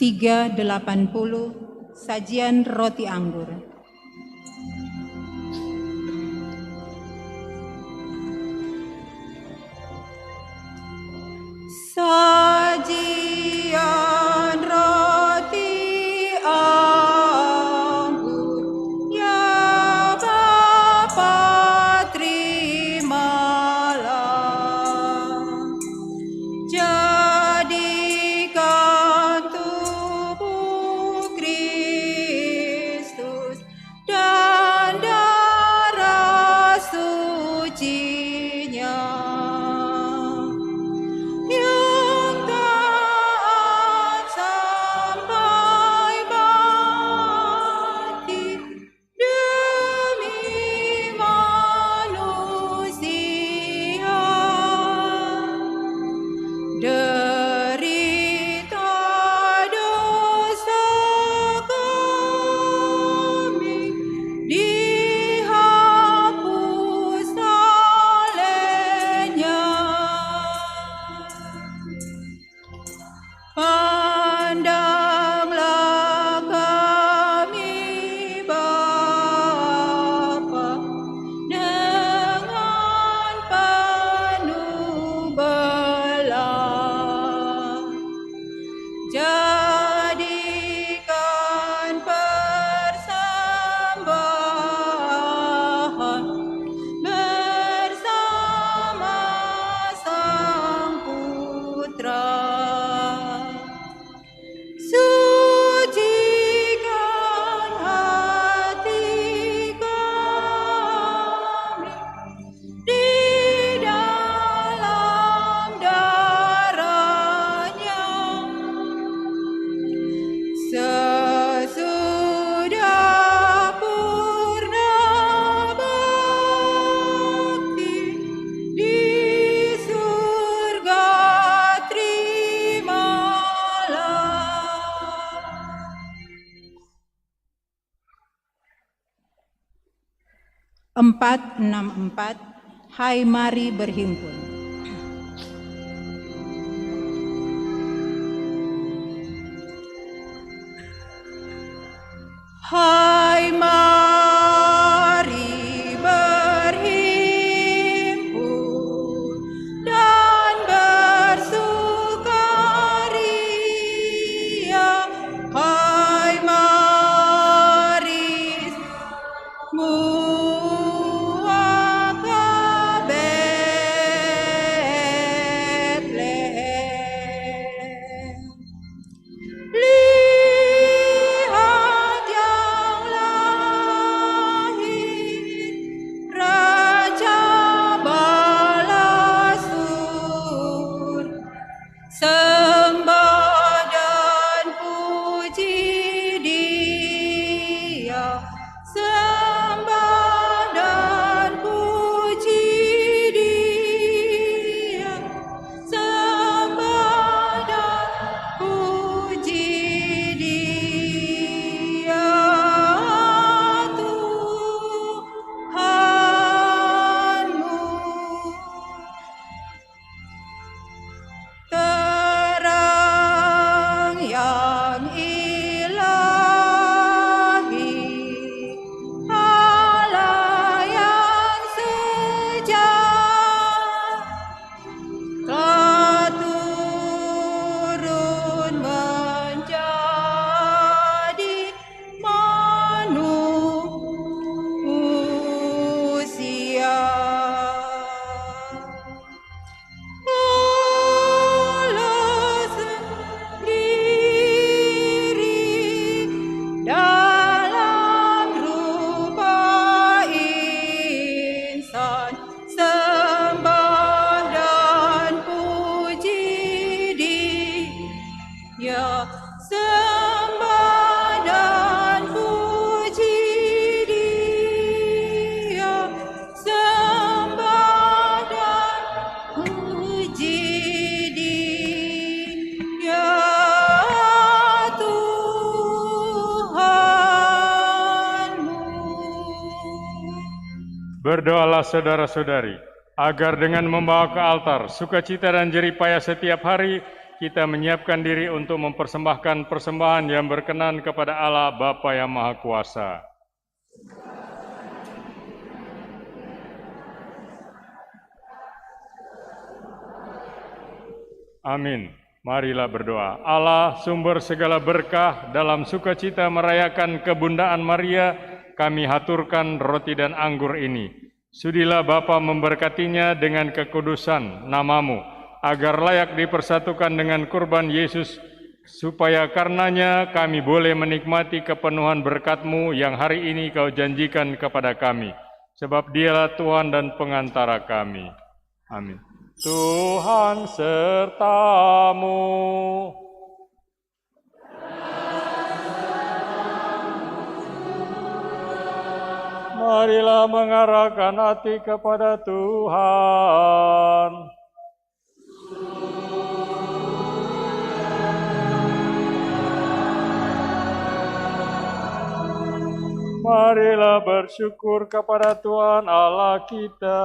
Tiga, 80. Sajian roti anggur. Sajian roti anggur, ya Bapa terimalah. Jadikan tubuh Kristus dan darah suci-Nya yang taat sampai mati demi manusia. Derita dosa kami dihapus oleh-Nya. Pandanglah kami, Bapa, dengan penuh belas. Jadikan persembahan bersama Sang Putra. Sucikan hati kami di dalam darah-Nya. Sesudah purna bakti di surga terimalah. Empat, 64. Hai mari berhimpun. Hai mari berhimpun Berdoalah saudara-saudari, agar dengan membawa ke altar sukacita dan jerih payah setiap hari, kita menyiapkan diri untuk mempersembahkan persembahan yang berkenan kepada Allah Bapa yang Maha Kuasa. Amin. Marilah berdoa. Allah, sumber segala berkah, dalam sukacita merayakan kebundaan Maria, kami haturkan roti dan anggur ini. Sudilah Bapa memberkatinya dengan kekudusan namamu, agar layak dipersatukan dengan kurban Yesus, supaya karenanya kami boleh menikmati kepenuhan berkat-Mu yang hari ini Kau janjikan kepada kami. Sebab Dialah Tuhan dan pengantara kami. Amin. Tuhan sertamu. Marilah mengarahkan hati kepada Tuhan. Marilah bersyukur kepada Tuhan Allah kita.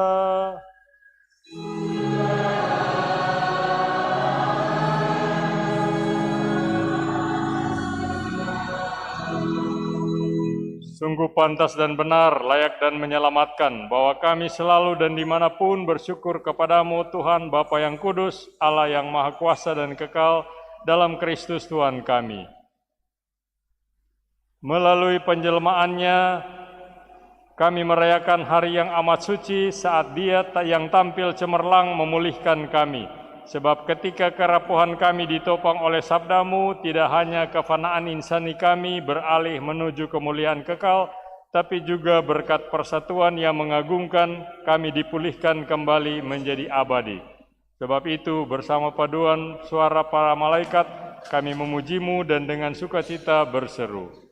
Sungguh pantas dan benar, layak dan menyelamatkan, bahwa kami selalu dan dimanapun bersyukur kepadamu Tuhan Bapa yang kudus, Allah yang maha kuasa dan kekal, dalam Kristus Tuhan kami. Melalui penjelmaannya, kami merayakan hari yang amat suci saat Dia yang tampil cemerlang memulihkan kami. Sebab ketika kerapuhan kami ditopang oleh sabdamu, tidak hanya kefanaan insani kami beralih menuju kemuliaan kekal, tapi juga berkat persatuan yang mengagumkan, kami dipulihkan kembali menjadi abadi. Sebab itu, bersama paduan suara para malaikat, kami memujimu dan dengan sukacita berseru.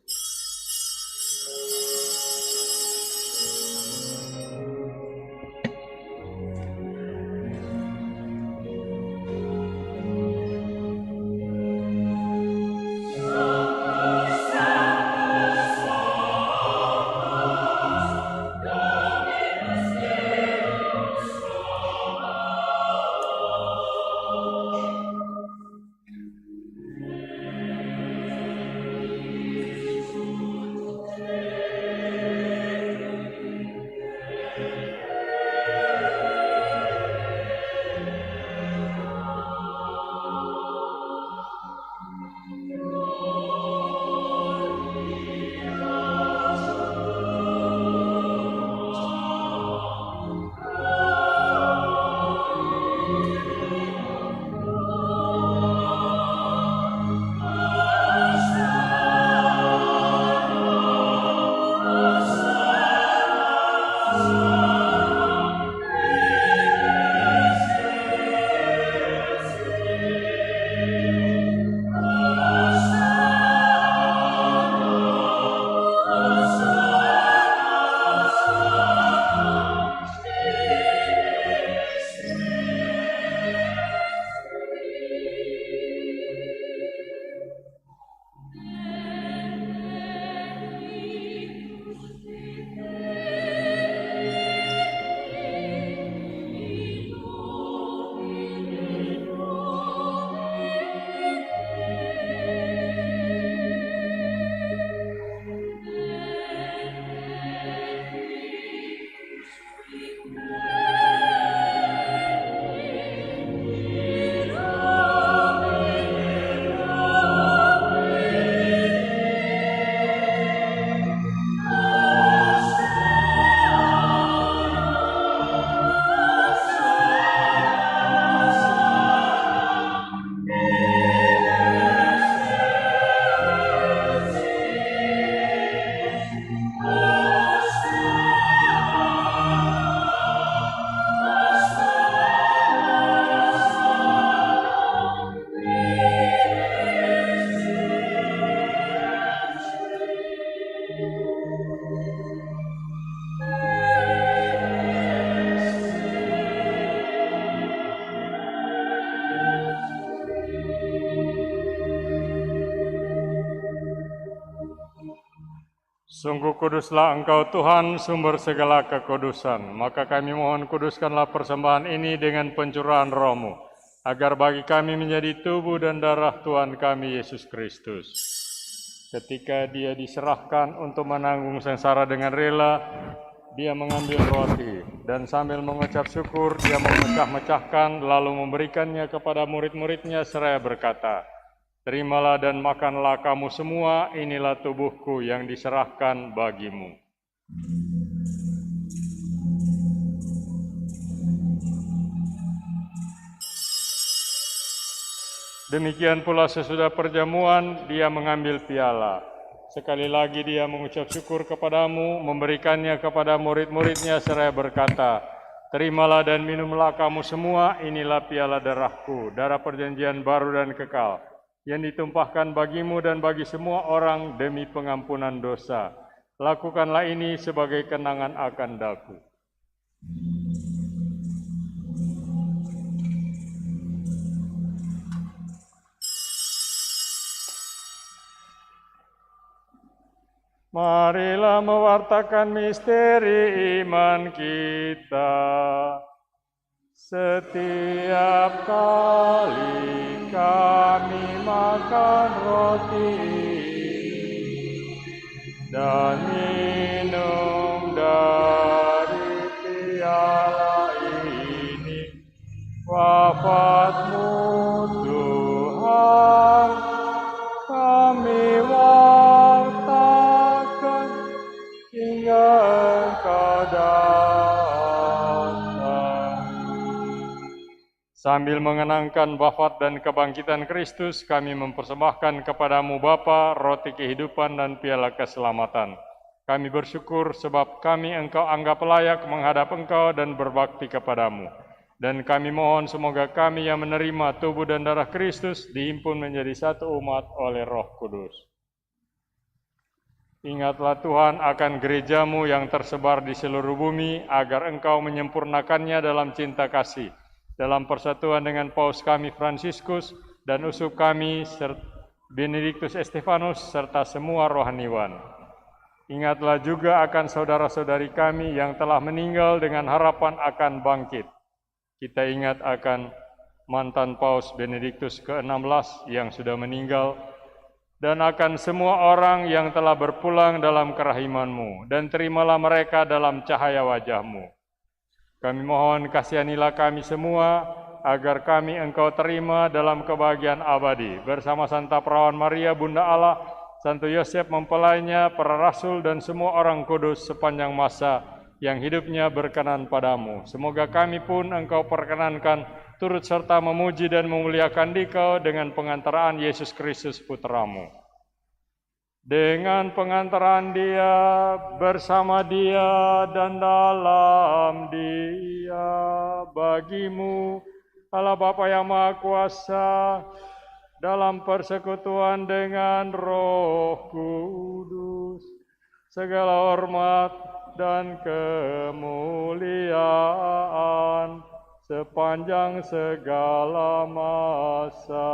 Sungguh kuduslah Engkau Tuhan, sumber segala kekudusan. Maka kami mohon kuduskanlah persembahan ini dengan pencurahan Roh-Mu, agar bagi kami menjadi tubuh dan darah Tuhan kami Yesus Kristus. Ketika Dia diserahkan untuk menanggung sengsara dengan rela, Dia mengambil roti dan sambil mengucap syukur, Dia memecah-mecahkan lalu memberikannya kepada murid-muridnya seraya berkata, "Terimalah dan makanlah kamu semua, inilah tubuhku yang diserahkan bagimu." Demikian pula sesudah perjamuan, Dia mengambil piala. Sekali lagi Dia mengucap syukur kepadamu, memberikannya kepada murid-muridnya seraya berkata, "Terimalah dan minumlah kamu semua, inilah piala darahku, darah perjanjian baru dan kekal, yang ditumpahkan bagimu dan bagi semua orang demi pengampunan dosa. Lakukanlah ini sebagai kenangan akan daku." Marilah mewartakan misteri iman kita. Setiap kali kami makan roti dan minum dari piala ini, wafat-Mu Tuhan kami wartakan hingga Engkau datang. Sambil mengenangkan wafat dan kebangkitan Kristus, kami mempersembahkan kepadamu Bapa, roti kehidupan dan piala keselamatan. Kami bersyukur sebab kami Engkau anggap layak menghadap Engkau dan berbakti kepadamu. Dan kami mohon semoga kami yang menerima tubuh dan darah Kristus dihimpun menjadi satu umat oleh Roh Kudus. Ingatlah Tuhan akan gereja-Mu yang tersebar di seluruh bumi, agar Engkau menyempurnakannya dalam cinta kasih, dalam persatuan dengan Paus kami Fransiskus dan uskup kami Benediktus Estefanus serta semua rohaniwan. Ingatlah juga akan saudara-saudari kami yang telah meninggal dengan harapan akan bangkit. Kita ingat akan mantan Paus Benediktus ke-16 yang sudah meninggal, dan akan semua orang yang telah berpulang dalam kerahiman-Mu, dan terimalah mereka dalam cahaya wajah-Mu. Kami mohon kasihanilah kami semua, agar kami Engkau terima dalam kebahagiaan abadi, bersama Santa Perawan Maria, Bunda Allah, Santo Yosef mempelainya, para rasul dan semua orang kudus sepanjang masa yang hidupnya berkenan padamu. Semoga kami pun Engkau perkenankan turut serta memuji dan memuliakan Dikau dengan pengantaraan Yesus Kristus Putra-Mu. Dengan pengantaran Dia, bersama Dia, dan dalam Dia, bagimu, Allah Bapa yang Maha Kuasa, dalam persekutuan dengan Roh Kudus, segala hormat dan kemuliaan sepanjang segala masa.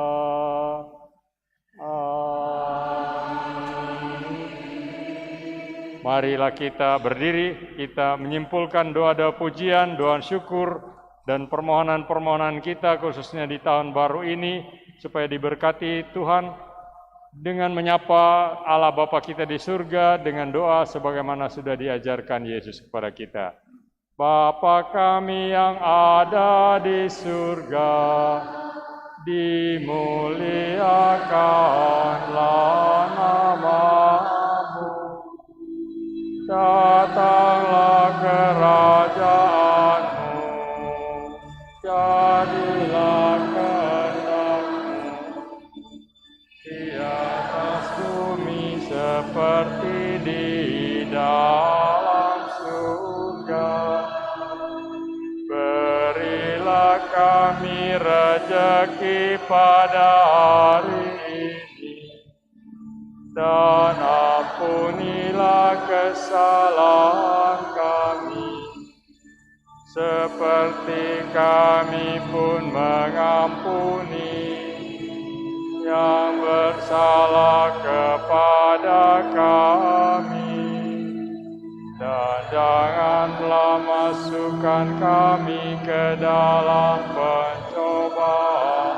Marilah kita berdiri, kita menyimpulkan doa-doa pujian, doa syukur, dan permohonan-permohonan kita khususnya di tahun baru ini, supaya diberkati Tuhan dengan menyapa Allah Bapa kita di surga dengan doa sebagaimana sudah diajarkan Yesus kepada kita. Bapa kami yang ada di surga, dimuliakanlah nama-Mu. Datanglah kerajaan-Mu, jadilah kehendak-Mu di atas bumi seperti di dalam surga. Berilah kami rejeki pada hari ini, dan ampunilah kesalahan kami, seperti kami pun mengampuni yang bersalah kepada kami. masukkan kami ke dalam pencobaan,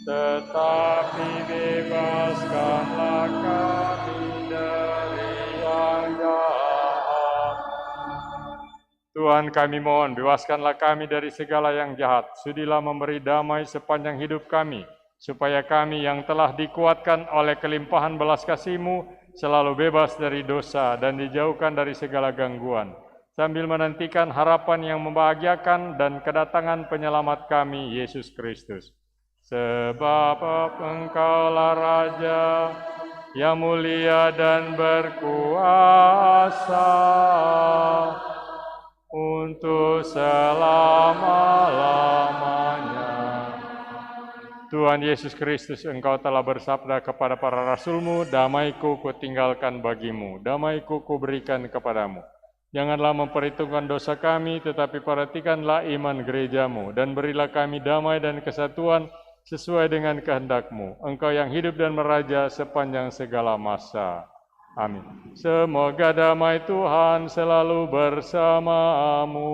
tetapi bebaskanlah kami dari yang jahat. Tuhan kami mohon, bebaskanlah kami dari segala yang jahat. Sudilah memberi damai sepanjang hidup kami, supaya kami yang telah dikuatkan oleh kelimpahan belas kasih-Mu selalu bebas dari dosa dan dijauhkan dari segala gangguan, sambil menantikan harapan yang membahagiakan dan kedatangan penyelamat kami, Yesus Kristus. Sebab Engkaulah Raja yang mulia dan berkuasa untuk selama-lamanya. Tuhan Yesus Kristus, Engkau telah bersabda kepada para rasul-Mu, damai-Ku Kutinggalkan bagimu, damai-Ku Kuberikan kepadamu. Janganlah memperhitungkan dosa kami, tetapi perhatikanlah iman gereja-Mu, dan berilah kami damai dan kesatuan sesuai dengan kehendak-Mu. Engkau yang hidup dan meraja sepanjang segala masa. Amin. Semoga damai Tuhan selalu bersamamu.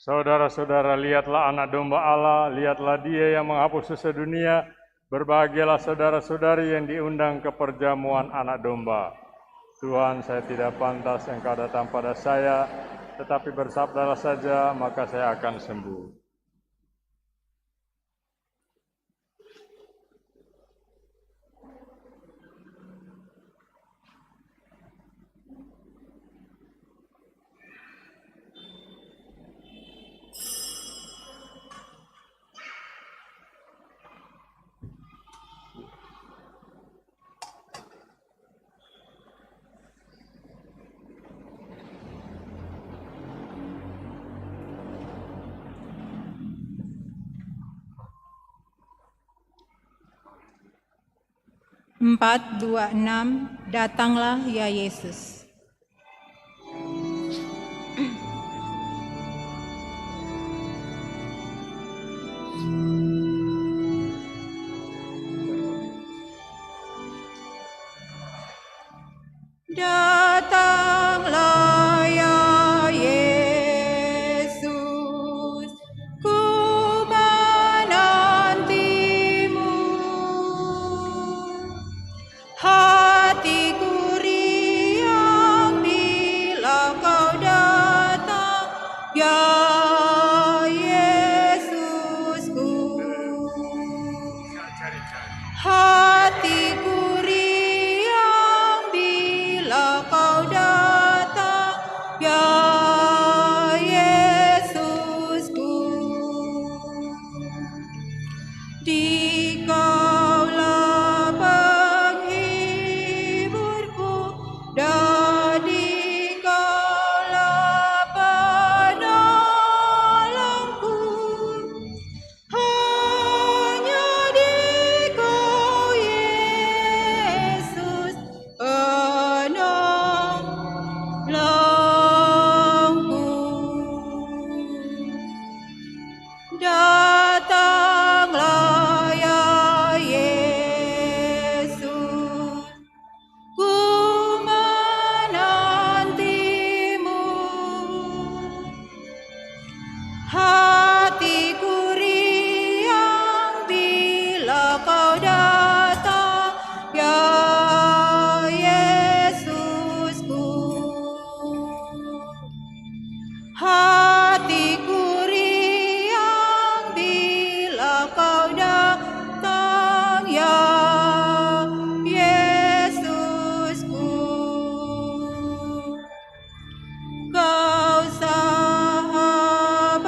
Saudara-saudara, lihatlah anak domba Allah, lihatlah Dia yang menghapus dosa dunia. Berbahagialah saudara-saudari yang diundang ke perjamuan anak domba. Tuhan, saya tidak pantas Engkau datang pada saya, tetapi bersabdalah saja, maka saya akan sembuh. 426, datanglah ya Yesus. Datanglah ya Yesus, ku menantimu. Hatiku riang bila kau datang, ya Yesusku. Hatiku riang bila kau datang, ya Yesusku. Dikaulah penghiburku dan dikaulah penolongku. Hanya Dikau Yesus penolongku. Datanglah ya Yesus, ku menantimu. Hatiku riang bila kau datang, ya Yesusku. Hatiku riang bila kau datang, ya Yesusku. Kau sahabat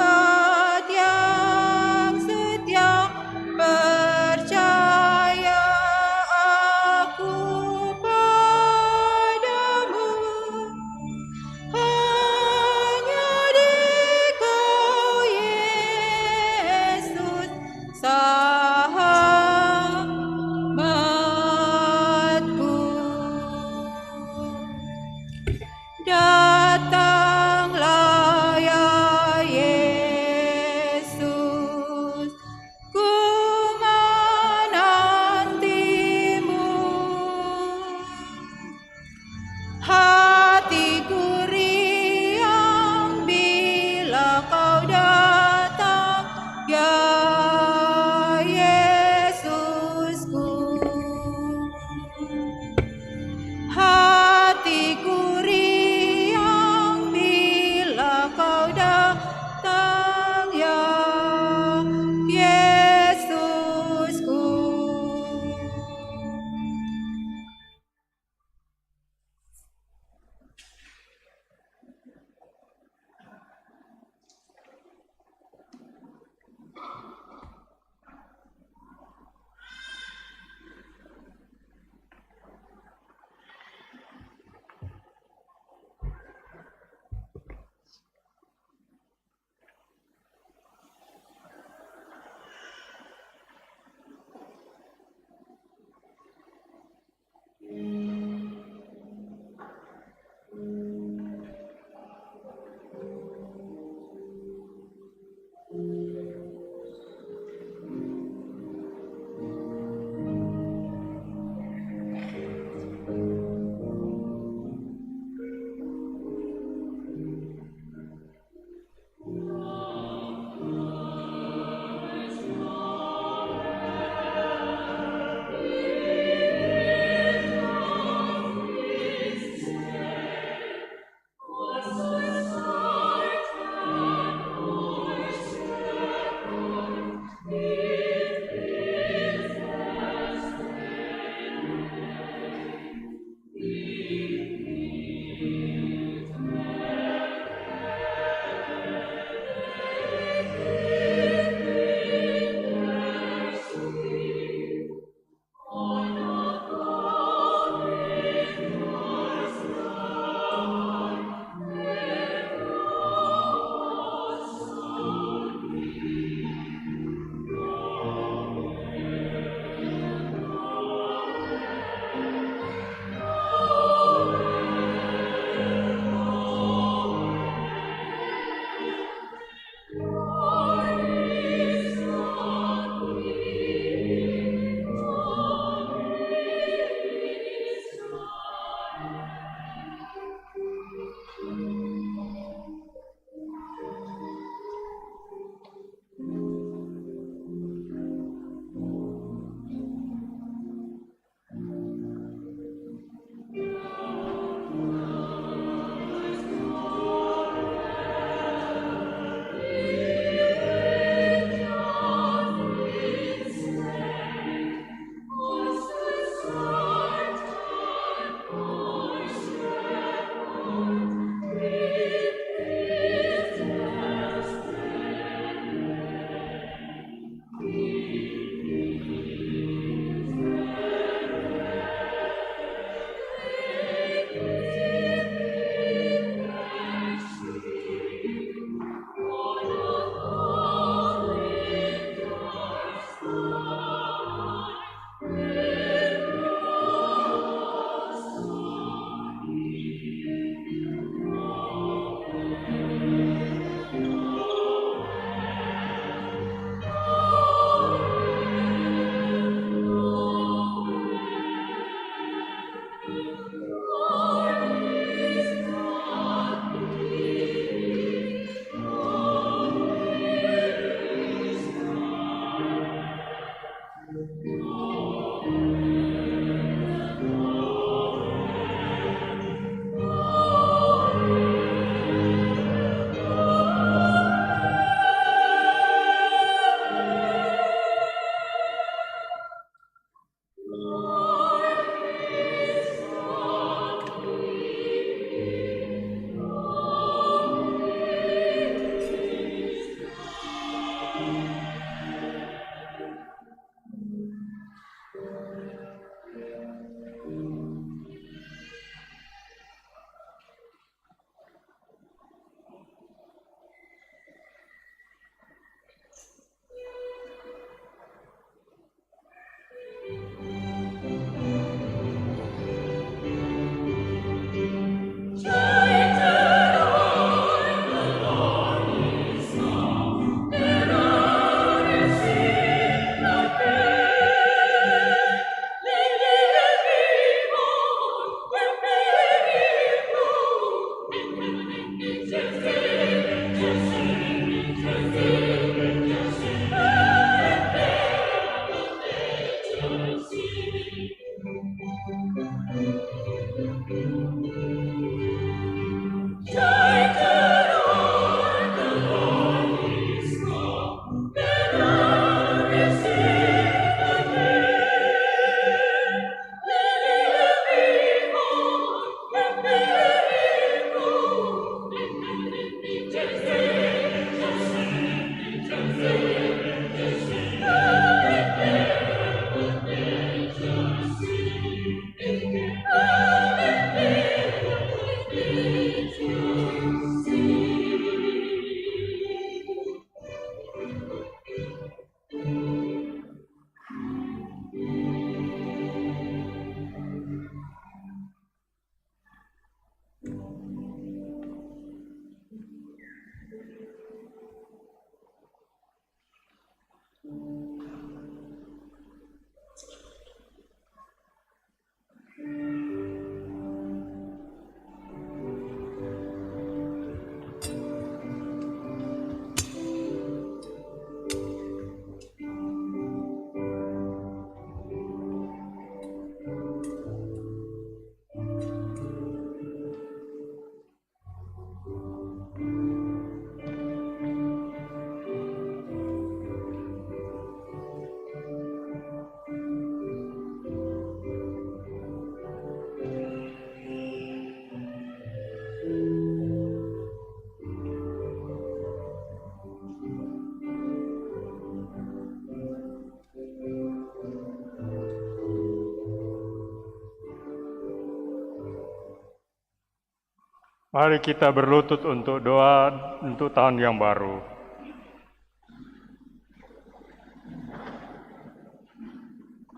Mari kita berlutut untuk doa untuk tahun yang baru.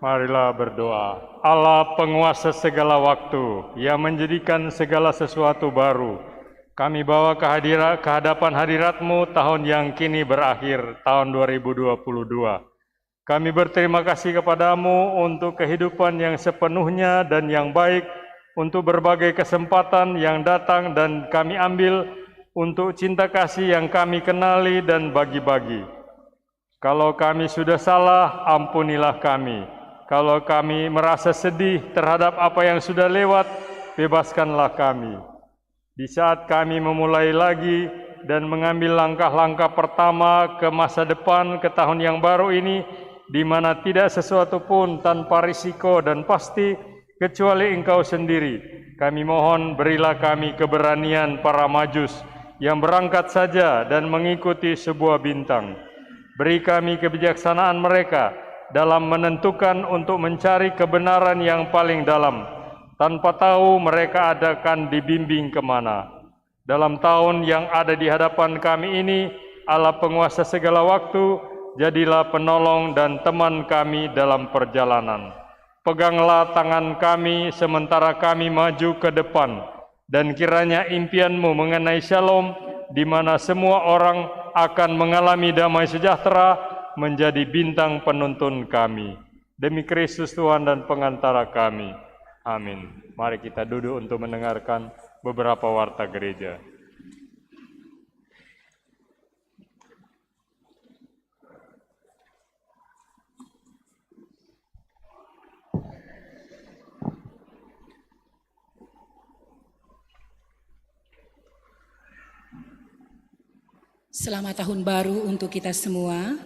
Marilah berdoa. Allah penguasa segala waktu, yang menjadikan segala sesuatu baru. Kami bawa ke hadapan hadirat-Mu tahun yang kini berakhir, tahun 2022. Kami berterima kasih kepadamu untuk kehidupan yang sepenuhnya dan yang baik, untuk berbagai kesempatan yang datang dan kami ambil, untuk cinta kasih yang kami kenali dan bagi-bagi. Kalau kami sudah salah, ampunilah kami. Kalau kami merasa sedih terhadap apa yang sudah lewat, bebaskanlah kami. Di saat kami memulai lagi dan mengambil langkah-langkah pertama ke masa depan, ke tahun yang baru ini, di mana tidak sesuatu pun tanpa risiko dan pasti, kecuali Engkau sendiri. Kami mohon berilah kami keberanian para majus yang berangkat saja dan mengikuti sebuah bintang. Beri kami kebijaksanaan mereka dalam menentukan untuk mencari kebenaran yang paling dalam, tanpa tahu mereka akan dibimbing kemana. Dalam tahun yang ada di hadapan kami ini, Allah penguasa segala waktu, jadilah penolong dan teman kami dalam perjalanan. Peganglah tangan kami sementara kami maju ke depan, dan kiranya impian-Mu mengenai shalom, di mana semua orang akan mengalami damai sejahtera, menjadi bintang penuntun kami. Demi Kristus Tuhan dan pengantara kami. Amin. Mari kita duduk untuk mendengarkan beberapa warta gereja. Selamat tahun baru untuk kita semua.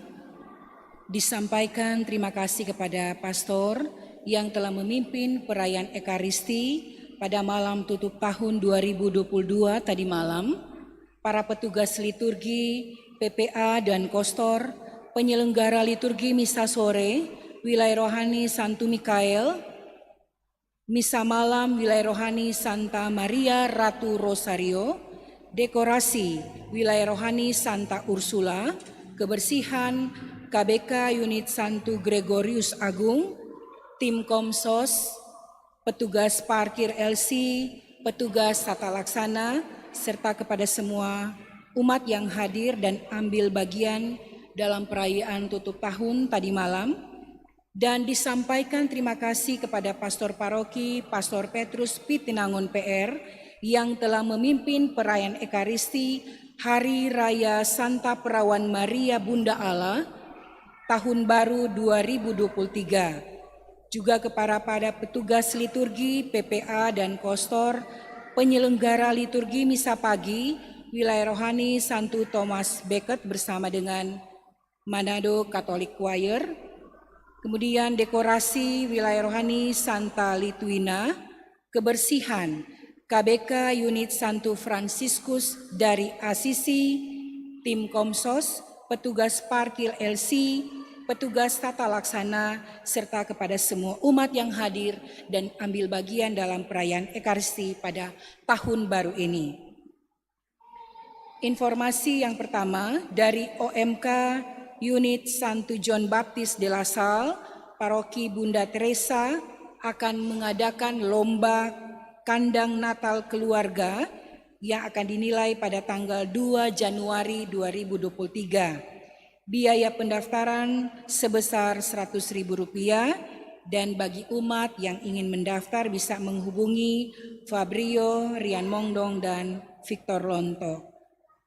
Disampaikan terima kasih kepada pastor yang telah memimpin perayaan Ekaristi pada malam tutup tahun 2022 tadi malam, para petugas liturgi, PPA dan Kostor, penyelenggara liturgi misa sore, wilayah rohani Santo Mikael, misa malam wilayah rohani Santa Maria Ratu Rosario, dekorasi wilayah rohani Santa Ursula, kebersihan KBK Unit Santo Gregorius Agung, tim Komsos, petugas parkir LC, petugas tata laksana, serta kepada semua umat yang hadir dan ambil bagian dalam perayaan tutup tahun tadi malam. Dan disampaikan terima kasih kepada Pastor Paroki, Pastor Petrus Pitinangun PR, yang telah memimpin perayaan Ekaristi Hari Raya Santa Perawan Maria Bunda Allah Tahun Baru 2023. Juga kepada petugas liturgi, PPA dan Kostor, penyelenggara liturgi misa pagi, wilayah rohani Santo Thomas Becket bersama dengan Manado Catholic Choir, kemudian dekorasi wilayah rohani Santa Litwina, kebersihan KBK Unit Santo Franciscus dari Asisi, tim Komsos, petugas parkir LC, petugas tata laksana, serta kepada semua umat yang hadir dan ambil bagian dalam perayaan Ekaristi pada tahun baru ini. Informasi yang pertama dari OMK Unit Santo John Baptist de la Salle, Paroki Bunda Teresa akan mengadakan lomba kandang Natal keluarga yang akan dinilai pada tanggal 2 Januari 2023. Biaya pendaftaran sebesar Rp100.000 dan bagi umat yang ingin mendaftar bisa menghubungi Fabrio, Rian Mongdong, dan Victor Lonto.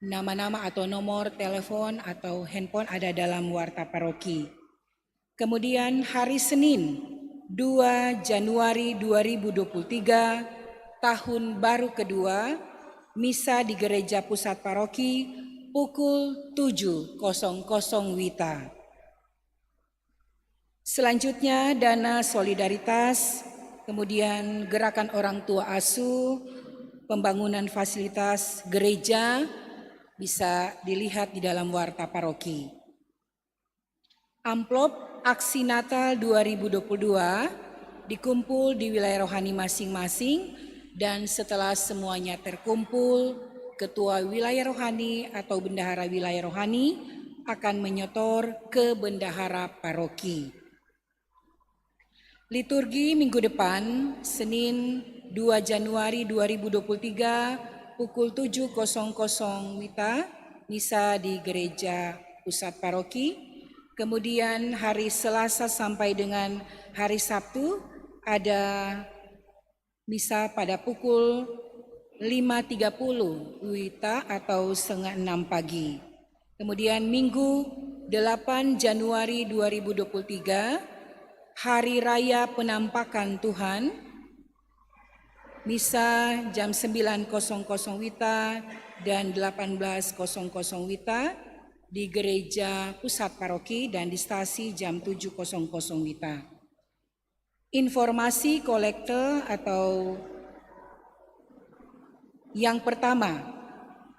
Nama-nama atau nomor telepon atau handphone ada dalam warta paroki. Kemudian hari Senin 2 Januari 2023, tahun baru kedua, misa di Gereja Pusat Paroki pukul 7.00 WITA. Selanjutnya dana solidaritas, kemudian gerakan orang tua asuh, pembangunan fasilitas gereja bisa dilihat di dalam warta paroki. Amplop aksi Natal 2022 dikumpul di wilayah rohani masing-masing Dan setelah semuanya terkumpul, Ketua Wilayah Rohani atau Bendahara Wilayah Rohani akan menyetor ke Bendahara Paroki. Liturgi minggu depan, Senin 2 Januari 2023, pukul 7.00 WITA, misa di Gereja Pusat Paroki. Kemudian hari Selasa sampai dengan hari Sabtu ada misa pada pukul 5.30 WITA atau setengah 6 pagi. Kemudian Minggu 8 Januari 2023, Hari Raya Penampakan Tuhan, misa jam 9.00 WITA dan 18.00 WITA di Gereja Pusat Paroki dan di stasi jam 7.00 WITA. Informasi kolekte atau yang pertama,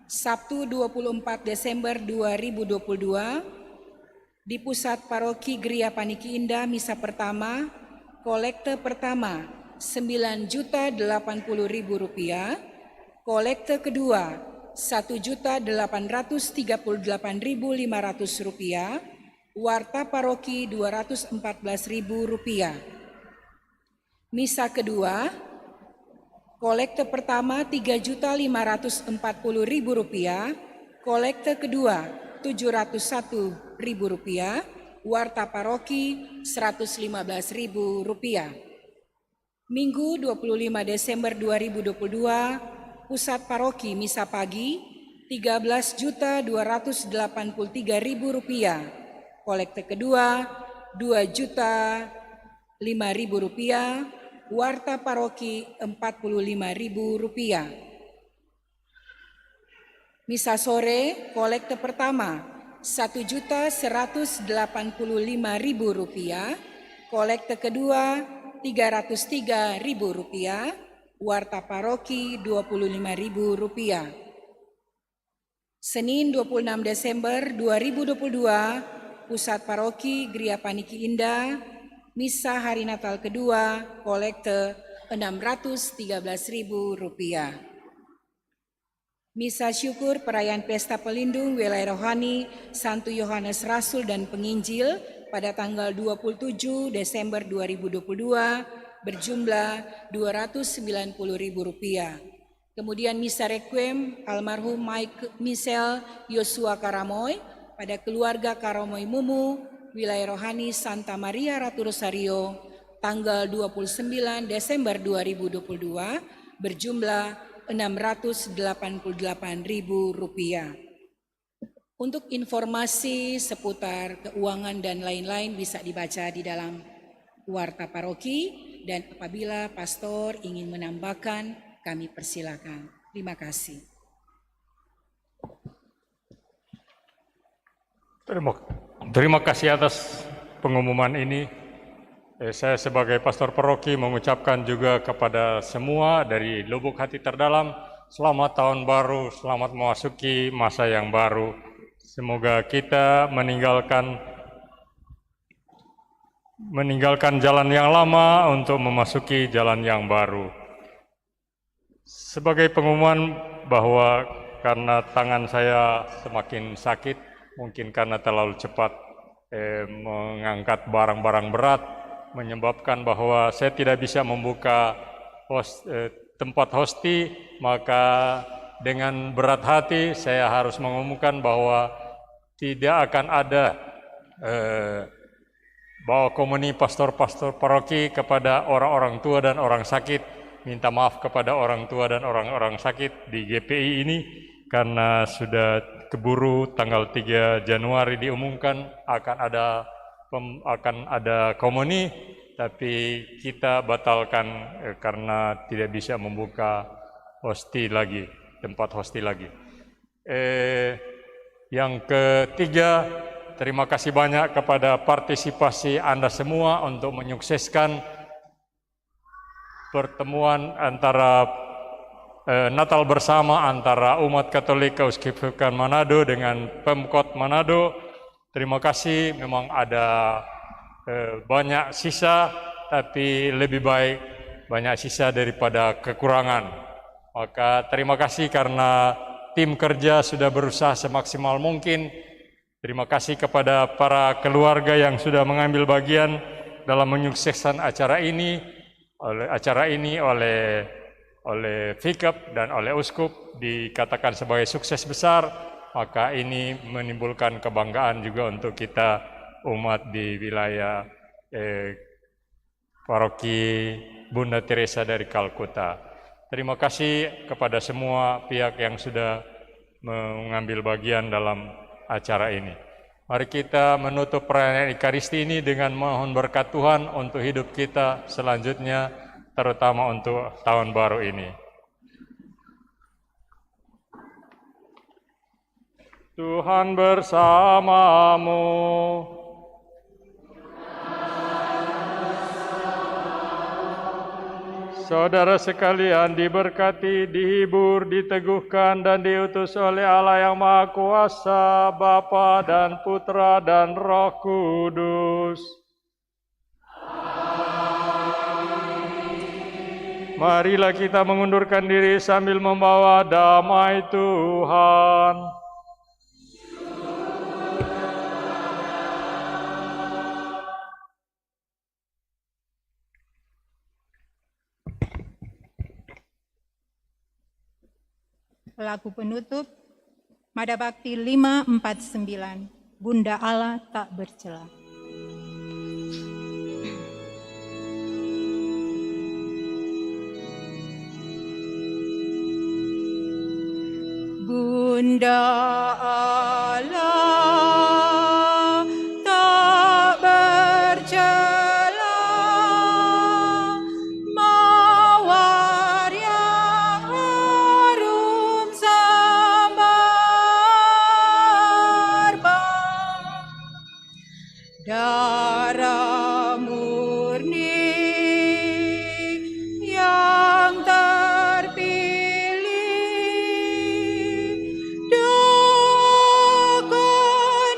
Sabtu 24 Desember 2022, di Pusat Paroki Gria Paniki Indah, misa pertama, kolekte pertama Rp9.080.000, kolekte kedua Rp1.838.500, warta paroki Rp214.000. Misa kedua, kolekte pertama Rp3.540.000, kolekte kedua Rp701.000, warta paroki Rp115.000. Minggu 25 Desember 2022, Pusat Paroki misa pagi Rp13.283.000, kolekte kedua Rp2.005.000, warta paroki Rp45.000. Misa sore, kolekte pertama Rp1.185.000, kolekte kedua Rp303.000, warta paroki Rp25.000. Senin 26 Desember 2022, Pusat Paroki Gria Paniki Indah, misa hari Natal kedua, kolekte Rp613.000. Misa syukur perayaan Pesta Pelindung Wilayah Rohani Santo Yohanes Rasul dan Penginjil pada tanggal 27 Desember 2022 berjumlah Rp290.000. Kemudian misa requiem almarhum Mike Michel Yosua Karamoy pada keluarga Karamoy Mumu, Wilayah Rohani Santa Maria Ratu Rosario, tanggal 29 Desember 2022 berjumlah Rp688.000. Untuk informasi seputar keuangan dan lain-lain bisa dibaca di dalam warta paroki, dan apabila pastor ingin menambahkan, kami persilakan. Terima kasih. Terima kasih atas pengumuman ini. Saya sebagai pastor paroki mengucapkan juga kepada semua dari lubuk hati terdalam, selamat tahun baru, selamat memasuki masa yang baru. Semoga kita meninggalkan jalan yang lama untuk memasuki jalan yang baru. Sebagai pengumuman bahwa karena tangan saya semakin sakit, mungkin karena terlalu cepat mengangkat barang-barang berat, menyebabkan bahwa saya tidak bisa membuka tempat hosti, maka dengan berat hati saya harus mengumumkan bahwa tidak akan ada bawa komuni pastor-pastor paroki kepada orang-orang tua dan orang sakit. Minta maaf kepada orang tua dan orang-orang sakit di GPI ini karena sudah keburu tanggal 3 Januari diumumkan akan ada komuni, tapi kita batalkan karena tidak bisa membuka tempat hosti lagi. Yang ketiga, terima kasih banyak kepada partisipasi Anda semua untuk menyukseskan pertemuan antara Natal bersama antara umat Katolik Keuskupan Manado dengan Pemkot Manado. Terima kasih, memang ada banyak sisa, tapi lebih baik banyak sisa daripada kekurangan. Maka terima kasih karena tim kerja sudah berusaha semaksimal mungkin. Terima kasih kepada para keluarga yang sudah mengambil bagian dalam menyukseskan acara ini oleh Fikep dan oleh Uskup dikatakan sebagai sukses besar. Maka ini menimbulkan kebanggaan juga untuk kita umat di wilayah Paroki Bunda Teresa dari Kalkuta. Terima kasih kepada semua pihak yang sudah mengambil bagian dalam acara ini. Mari kita menutup perayaan Ekaristi ini dengan mohon berkat Tuhan untuk hidup kita selanjutnya, terutama untuk tahun baru ini. Tuhan bersamamu. Saudara sekalian diberkati, dihibur, diteguhkan, dan diutus oleh Allah yang Maha Kuasa, Bapa dan Putra dan Roh Kudus. Marilah kita mengundurkan diri sambil membawa damai Tuhan. Lagu penutup, Mada Bakti 549, Bunda Allah tak bercela. Bunda Allah tak bercela, mawar yang harum semerbak, darah murni yang terpilih, doakan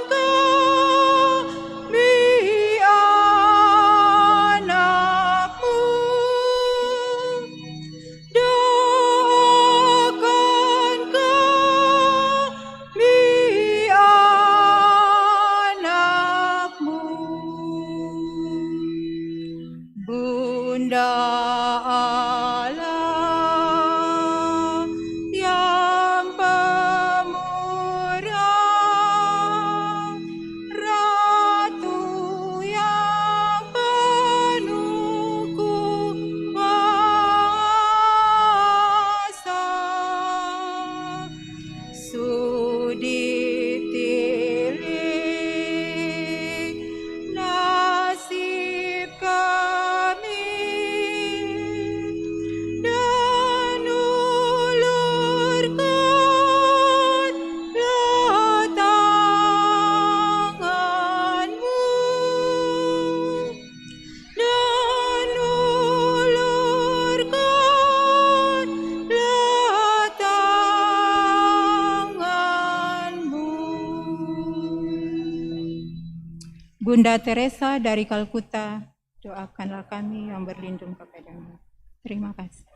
kami anakmu, doakan kami anakmu. Bunda Allah yang pemurah, Ratu yang penuh kuasa, sudi pilih nasib kami dan ulurkanlah tanganmu, dan ulurkanlah tanganmu. Bunda Teresa dari Kalkuta, doakanlah kami yang berlindung kepadamu. Terima kasih.